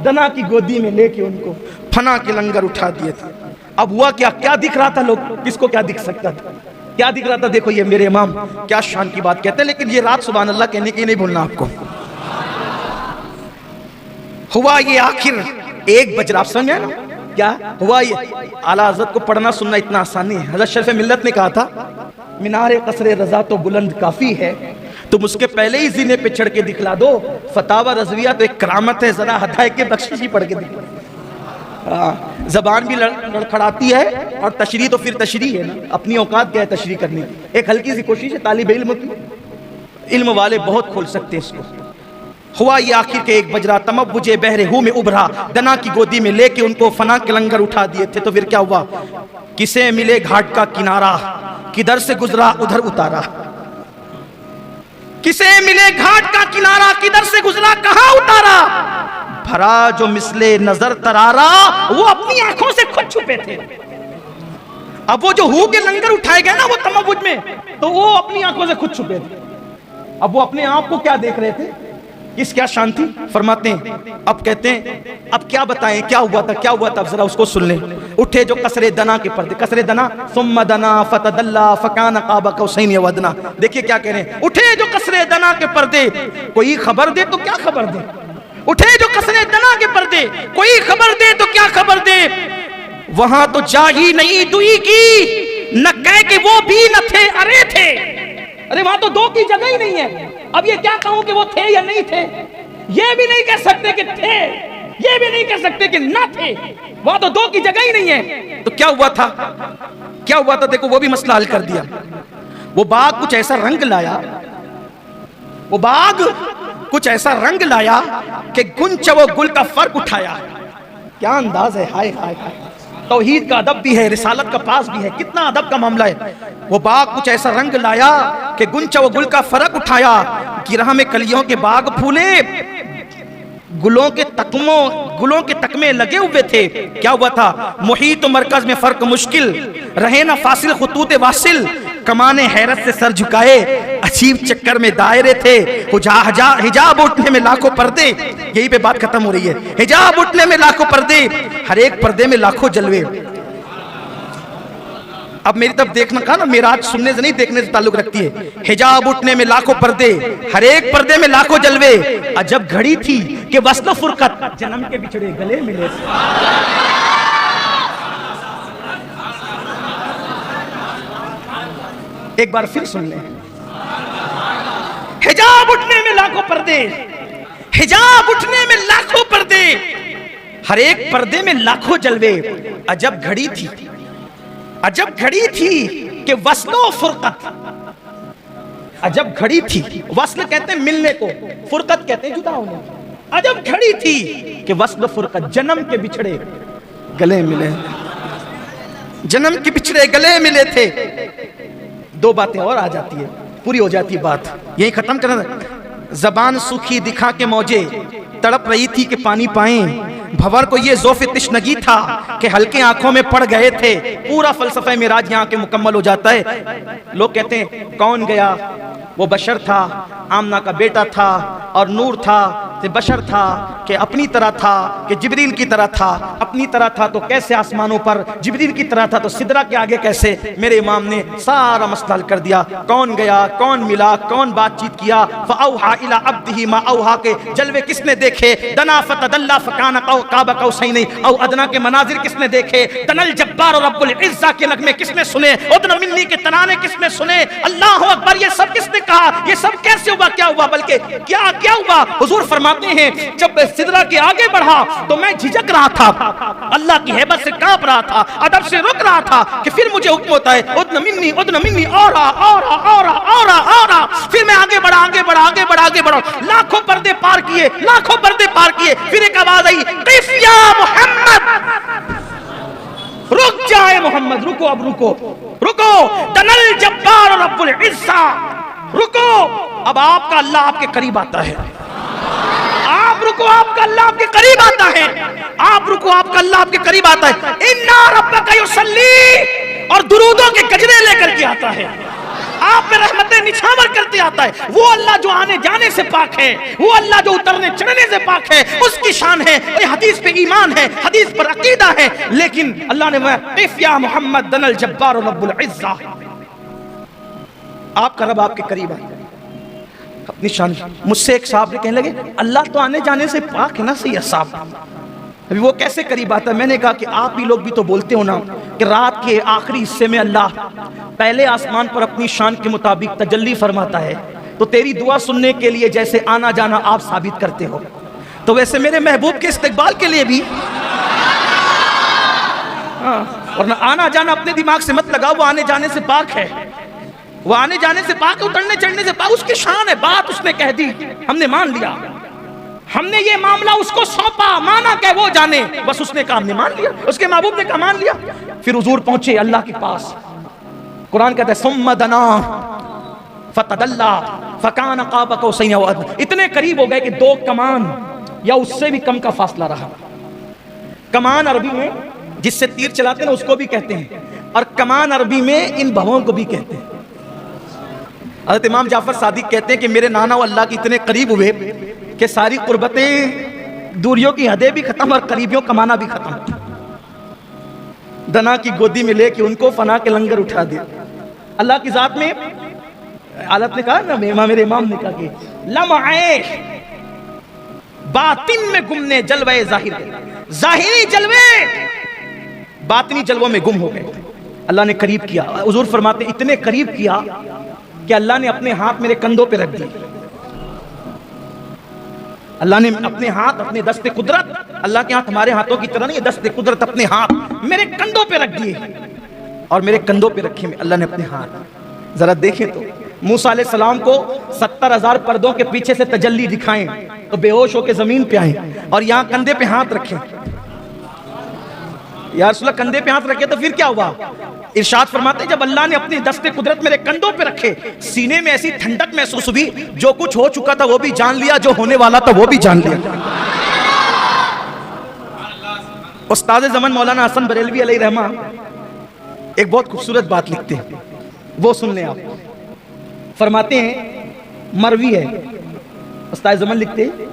دنا کی گودی میں لے کے ان کو فنا کے لنگر اٹھا دیے تھے. اب ہوا کیا دکھ رہا تھا؟ لوگ کس کو کیا دکھ سکتا تھا؟ کیا دکھ رہا تھا؟ دیکھو یہ میرے امام کیا شان کی بات کہتے ہیں، لیکن یہ رات سبحان اللہ کہنے کی نہیں بھولنا آپ کو. ہوا یہ آخر ایک بجرا. آپ سمجھے نا کیا ہوا؟ یہ اعلیٰ حضرت کو پڑھنا سننا اتنا آسان نہیں ہے. حضرت شریف ملت نے کہا تھا مینار قصر رضا تو بلند کافی ہے، تم اس کے پہلے ہی زینے پہ چڑھ کے دکھلا دو. فتاوی رضویہ تو ایک کرامت ہے، ذرا ہدایت کے بخشش ہی پڑھ کے دکھلا. زبان بھی لڑکھڑاتی ہے اور تشریح تو پھر تشریح ہے نا. اپنی اوقات کیا ہے تشریح کرنے کی؟ ایک ہلکی سی کوشش ہے طالب علم کی. علم والے بہت کھول سکتے ہیں اس کو. ہوا یہ آخر کے ایک بجرا تموجے بحر ہو میں ابھرا. دنا کی گودی میں لے کے ان کو فنا کے لنگر اٹھا دیے تھے. تو پھر کیا ہوا؟ کسے ملے گھاٹ کا کنارہ کدھر سے گزرا ادھر اتارا. کسے ملے گھاٹ کا کنارہ کدھر سے گزرا کہاں اتارا. بھرا جو مثلے نظر ترارا وہ اپنی آنکھوں سے خود چھپے تھے. اب وہ جو ہو کے لنگر اٹھائے گئے نا وہ تموج میں، تو وہ اپنی آنکھوں سے خود چھپے تھے. اب وہ اپنے آپ کو کیا دیکھ رہے تھے؟ اس کیا شان تھی؟ فرماتے ہیں اب کہتے ہیں اب کیا بتائیں کیا ہوا تھا. اب ذرا اس کو سن لیں. اٹھے جو قصر دنا کے پردے، قصر دنا ثم دنا فتدلا فکان قاب قوسین او ادنی. دیکھیے کیا کہہ رہے ہیں. اٹھے جو قصر دنا کے پردے کوئی خبر دے تو کیا خبر دے. اٹھے جو قصر دنا کے پردے کوئی خبر دے تو کیا خبر دے. وہاں تو جا ہی نہیں دوئی کی نہ کہہ کہ وہ بھی نہ تھے ارے تھے. ارے وہاں تو دو کی جگہ ہی نہیں ہے. اب یہ کیا کہوں کہ وہ تھے یا نہیں تھے؟ یہ بھی نہیں کہہ سکتے کہ تھے، یہ بھی نہیں کہہ سکتے کہ نہ تھے. وہاں تو دو کی جگہ ہی نہیں ہے. تو کیا ہوا تھا؟ دیکھو وہ بھی مسئلہ حل کر دیا. وہ باغ کچھ ایسا رنگ لایا کہ گنچ و گل کا فرق اٹھایا. کیا انداز ہے، ہائے ہائے ہائے. توحید کا ادب بھی ہے، رسالت کا پاس بھی ہے. کتنا ادب کا معاملہ ہے. وہ باغ کچھ ایسا رنگ لایا کہ گنچ و گل کا فرق اٹھایا. گرہ میں کلیوں کے باغ پھولے، گلوں کے تکمے لگے ہوئے تھے. کیا ہوا تھا؟ محیط و مرکز میں فرق مشکل، رہے نہ فاصل خطوط واصل. کمانے حیرت سے سر جھکائے، عجیب چکر میں دائرے تھے. حجاب اٹھنے میں لاکھوں پردے. یہی پہ بات ختم ہو رہی ہے. حجاب اٹھنے میں لاکھوں پردے، ہر ایک پردے میں لاکھوں جلوے. اب میری طرف دیکھنا کہا نا، معراج سننے سے نہیں دیکھنے سے تعلق رکھتی ہے. حجاب اٹھنے میں لاکھوں پردے، ہر ایک پردے میں لاکھوں جلوے. عجب گھڑی تھی کہ وصل و فرقت جنم کے بچھڑے گلے ملے. ایک بار پھر سن لیں. حجاب اٹھنے میں لاکھوں پردے، حجاب اٹھنے میں لاکھوں پردے، ہر ایک پردے میں لاکھوں جلوے. عجب گھڑی تھی کہ وصل و فرقت. عجب گھڑی تھی. وصل کہتے ہیں ملنے کو، فرقت کہتے ہیں جدا ہونے. عجب گھڑی تھی کہ وصل و فرقت جنم کے بچھڑے گلے ملے. جنم کے بچھڑے گلے ملے تھے. دو باتیں اور آ جاتی ہے، پوری ہو جاتی بات. یہی ختم کرنا. زبان سوکھی دکھا کے موجے تڑپ رہی تھی کہ پانی پائیں. بھور کو یہ ذوف تشنگی تھا کہ ہلکے آنکھوں میں پڑ گئے تھے. پورا فلسفہ معراج یہاں کے مکمل ہو جاتا ہے. لوگ کہتے ہیں کون گیا؟ وہ بشر تھا، آمنہ کا بیٹا تھا اور نور تھا. کہ بشر تھا کہ اپنی طرح تھا کہ جبریل کی طرح تھا، اپنی طرح تھا تو کیسے آسمانوں پر، جبریل کی طرح تھا تو سدرہ کے آگے کیسے؟ میرے امام نے سارا مسئلہ حل کر دیا، کون گیا، کون ملا، کون بات چیت کیا۔ فاوحا الی عبدہ ما اوحا کے جلوے کس نے دیکھے؟ دنا فتدلا فکان قاب قوسین او ادنا کے مناظر کس نے دیکھے؟ دنا الجبار اور رب العزہ کے نغمے کس نے سنے؟ ادنا منی کے ترانے کس نے سنے؟ اللہ اکبر، یہ سب کس نے کہا؟ یہ سب کیسے ہوا؟ کیا ہوا؟ بلکہ کیا ہوا؟ حضور فرماتے ہیں جب سدرہ کے آگے بڑھا تو میں جھجک رہا تھا، اللہ کی ہیبت سے کانپ رہا تھا، ادب سے رک رہا تھا کہ پھر مجھے حکم ہوتا ہے ادنا منی اور پھر میں آگے بڑھا، لاکھوں پردے پار کیے، پھر ایک آواز آئی، قف یا محمد، رک جائے محمد، رکو، اب رکو، دنل جبار رب العزہ، رکو، اب آپ کا اللہ آپ کے قریب آتا ہے، آپ رکو، آپ کا اللہ آپ کے قریب آتا ہے، آپ رکو، آپ کا اللہ آپ کے قریب آتا ہے، اِنَّا رَبَّكَ يُصَلِّي، اور درودوں کے گجرے لے کر کے آتا ہے، آپ پہ رحمتیں نچھاور کرتے آتا ہے۔ وہ اللہ جو آنے جانے سے پاک ہے، وہ اللہ جو اترنے چڑھنے سے پاک ہے، اس کی شان ہے، یہ حدیث پہ ایمان ہے، حدیث پر عقیدہ ہے، لیکن اللہ نے قف یا محمد دن الجبار رب العزہ، آپ کا رب آپ کے قریب ہے، اپنی شان۔ مجھ سے ایک صاحب نے کہنے لگے اللہ تو آنے جانے سے پاک ہے نا سید صاحب، ابھی وہ کیسے قریب آتا ہے؟ میں نے کہا کہ آپ ہی لوگ بھی تو بولتے ہو نا کہ رات کے آخری حصے میں اللہ پہلے آسمان پر اپنی شان کے مطابق تجلی فرماتا ہے، تو تیری دعا سننے کے لیے جیسے آنا جانا آپ ثابت کرتے ہو، تو ویسے میرے محبوب کے استقبال کے لیے بھی ورنہ آنا جانا اپنے دماغ سے مت لگاؤ، وہ آنے جانے سے پاک ہے، وہ آنے جانے سے پاک ہے، اترنے چڑھنے سے پاک، اس کی شان ہے، بات اس نے کہہ دی، ہم نے مان لیا، ہم نے یہ معاملہ اس کو سونپا، مانا کہ وہ جانے، بس اس نے کہا ہم نے مان لیا، اس کے محبوب نے کہا مان لیا۔ پھر حضور پہنچے اللہ کے پاس، قرآن کہتا ہے ثم دنا فتدلا فکان قاب قوسین او ادنی، اتنے قریب ہو گئے کہ 2 کمان یا اس سے بھی کم کا فاصلہ رہا۔ کمان عربی میں جس سے تیر چلاتے ہیں اس کو بھی کہتے ہیں، اور کمان عربی میں ان بھووں کو بھی کہتے ہیں۔ حضرت امام جعفر صادق کہتے ہیں کہ میرے نانا و اللہ کی اتنے قریب ہوئے کہ ساری قربتیں، دوریوں کی حدیں بھی ختم اور قریبیوں کا معنی بھی ختم، دنا کی گودی میں لے کے ان کو فنا کے لنگر اٹھا دیا۔ اللہ کی ذات میں حالت نے کہا نا، میرے امام نے کہا کہ لمعے باطن میں گمنے جلوے ظاہر، ظاہری جلوے باطنی جلووں میں گم ہو گئے، اللہ نے قریب کیا۔ حضور فرماتے اتنے قریب کیا کہ اللہ نے اپنے ہاتھ میرے کندھوں پہ رکھ دیے، اللہ نے اپنے ہاتھ، اپنے دست قدرت، اللہ کے ہاتھ ہمارے ہاتھوں کی طرح نہیں، دست قدرت اپنے ہاتھ میرے کندھوں پہ رکھ دیے، اور میرے کندھوں پہ رکھے اللہ نے اپنے ہاتھ۔ ذرا دیکھیں تو موسیٰ علیہ السلام کو 70,000 پردوں کے پیچھے سے تجلی دکھائیں تو بے ہوش ہو کے زمین پہ آئیں، اور یہاں کندھے پہ ہاتھ رکھیں، یا رسول اللہ کندھے پہ ہاتھ رکھے تو پھر کیا ہوا؟ ارشاد فرماتے جب اللہ نے اپنی دست قدرت میرے کندھوں پہ رکھے، سینے میں ایسی ٹھنڈک محسوس ہوئی، جو کچھ ہو چکا تھا وہ بھی جان لیا، جو ہونے والا تھا وہ بھی جان لیا۔ استاد زمن مولانا حسن بریلوی علیہ رحمہ ایک بہت خوبصورت بات لکھتے ہیں، وہ سن لیں آپ۔ فرماتے ہیں مروی ہے، استاد زمن لکھتے ہیں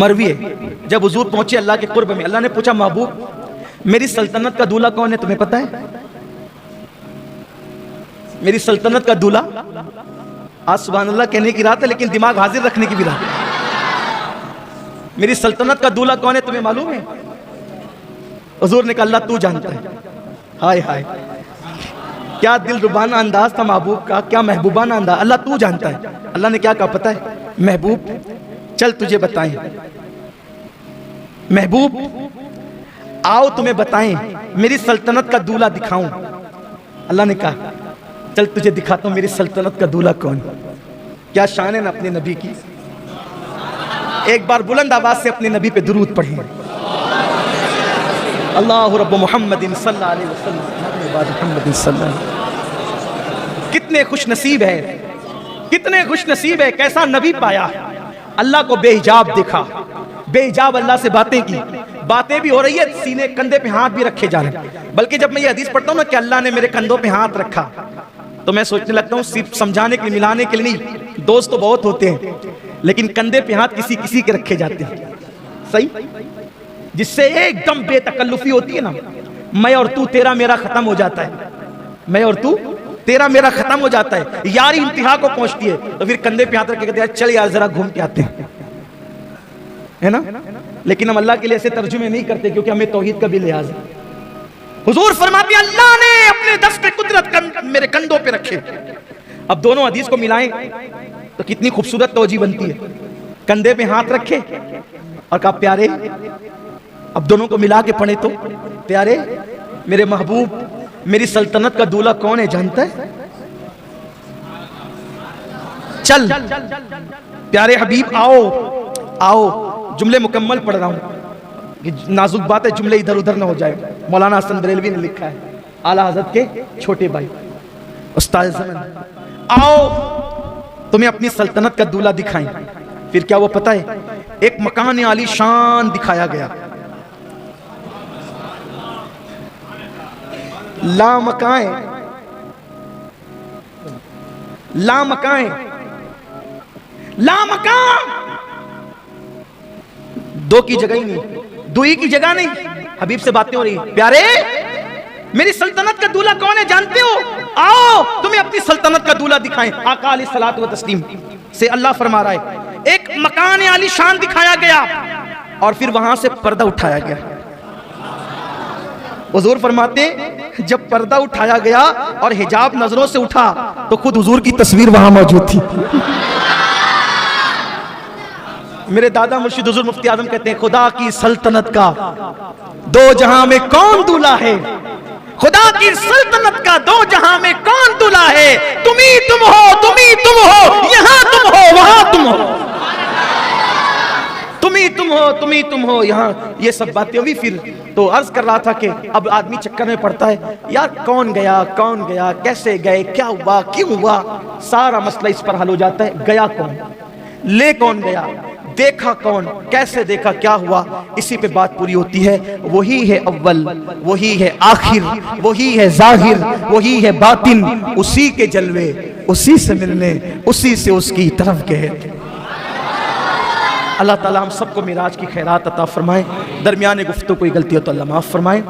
مروی ہے، جب حضور پہنچے اللہ کے قرب میں، اللہ نے پوچھا محبوب میری سلطنت کا دولہا کون ہے تمہیں پتہ ہے؟ میری سلطنت کا دولہا، آج سبحان اللہ کہنے کی رات ہے لیکن دماغ حاضر رکھنے کی بھی رات ہے، میری سلطنت کا دولہا کون ہے تمہیں معلوم ہے؟ حضور نے کہا اللہ تو جانتا ہے۔ ہائے ہائے، کیا دل ربانہ انداز تھا محبوب کا، کیا محبوبانہ انداز، اللہ تو جانتا ہے۔ اللہ نے کیا کہا پتہ ہے؟ محبوب چل تجھے بتائیں، محبوب آؤ تمہیں بتائیں، میری سلطنت کا دولہا دکھاؤں۔ اللہ نے کہا چل تجھے دکھاتا ہوں میری سلطنت کا دولہا کون۔ کیا شان ہے نا اپنے نبی کی، ایک بار بلند آواز سے اپنے نبی پہ درود پڑھیں، اللہ رب محمد صلی اللہ علیہ وسلم۔ کتنے خوش نصیب ہے، کتنے خوش نصیب ہے، کیسا نبی پایا، اللہ کو بے حجاب دیکھا، بے حجاب اللہ سے باتیں کی، باتیں بھی ہو رہی ہے، سینے کندھے پہ ہاتھ بھی رکھے جا رہے ہیں۔ بلکہ جب میں یہ حدیث پڑھتا ہوں نا کہ اللہ نے میرے کندھوں پہ ہاتھ رکھا، تو میں سوچنے لگتا ہوں صرف سمجھانے کے لیے ملانے کے لیے نہیں، دوست تو بہت ہوتے ہیں لیکن کندھے پہ ہاتھ کسی کسی کے رکھے جاتے ہیں، صحیح، جس سے ایک دم بے تکلفی ہوتی ہے نا، میں اور تو تیرا میرا ختم ہو جاتا ہے، میں اور تو تیرا میرا ختم ہو جاتا ہے، یاری انتہا کو پہنچتی ہے، تو پھر کندھے پہ ہاتھ رکھ کے کہتے ہیں چل یار ذرا گھوم کے آتے ہیں، ہے نا؟ لیکن ہم اللہ کے لیے ایسے ترجمے نہیں کرتے کیونکہ ہمیں توحید کا بھی لحاظ ہے۔ حضور فرماتے ہیں اللہ نے اپنے دست قدرت میرے کندھوں پہ رکھے۔ اب دونوں حدیث کو ملائیں تو کتنی خوبصورت توجہ بنتی ہے، کندھے پہ ہاتھ رکھے اور کہا پیارے، اب دونوں کو ملا کے پڑھے تو پیارے میرے محبوب، میری سلطنت کا دولہا کون ہے جانتا ہے؟ چل پیارے حبیب آؤ آؤ، جملے مکمل پڑھ رہا ہوں، یہ نازک بات ہے، جملے ادھر ادھر نہ ہو جائے۔ مولانا حسن بریلوی نے لکھا ہے، اعلیٰ حضرت کے چھوٹے بھائی استاد زمن، آؤ تمہیں اپنی سلطنت کا دولہا دکھائیں۔ پھر کیا وہ پتہ ہے، ایک مکان عالی شان دکھایا گیا، لامکائیں لامکائیں لامکان، دو کی جگہ ہی نہیں، دوئی کی جگہ نہیں۔ حبیب سے باتیں ہو رہی، پیارے میری سلطنت کا دولہا کون ہے جانتے ہو؟ آؤ تمہیں اپنی سلطنت کا دولہا دکھائیں۔ آقا علیہ الصلوۃ والتسلیم سے اللہ فرما رہا ہے، ایک مکان عالی شان دکھایا گیا اور پھر وہاں سے پردہ اٹھایا گیا۔ حضور فرماتے جب پردہ اٹھایا گیا اور حجاب نظروں سے اٹھا تو خود حضور کی تصویر وہاں موجود تھی۔ میرے دادا مرشد حضور مفتی اعظم کہتے ہیں خدا کی سلطنت کا دو جہاں میں کون دولہا ہے، خدا کی سلطنت کا دو جہاں میں کون دولہا ہے، تم ہی تم ہو، تم ہی تم ہو، یہاں تم ہو وہاں تم ہو، تم ہی تم ہو، تم ہی تم ہو یہاں۔ یہ سب باتیں ہوئی۔ پھر تو عرض کر رہا تھا کہ اب آدمی چکر میں پڑتا ہے، یار کون گیا، کیسے گئے، کیا ہوا، کیوں ہوا، سارا مسئلہ اس پر حل ہو جاتا ہے، گیا کون، لے کون گیا، دیکھا کون، کیسے دیکھا، کیا ہوا، اسی پہ بات پوری ہوتی ہے۔ وہی ہے اول، وہی ہے آخر، وہی ہے ظاہر، وہی ہے باطن، اسی کے جلوے، اسی سے ملنے، اسی سے اس کی طرف گئے۔ اللہ تعالیٰ ہم سب کو معراج کی خیرات عطا فرمائے۔ درمیان گفتگو کوئی غلطی ہو تو اللہ معاف فرمائے۔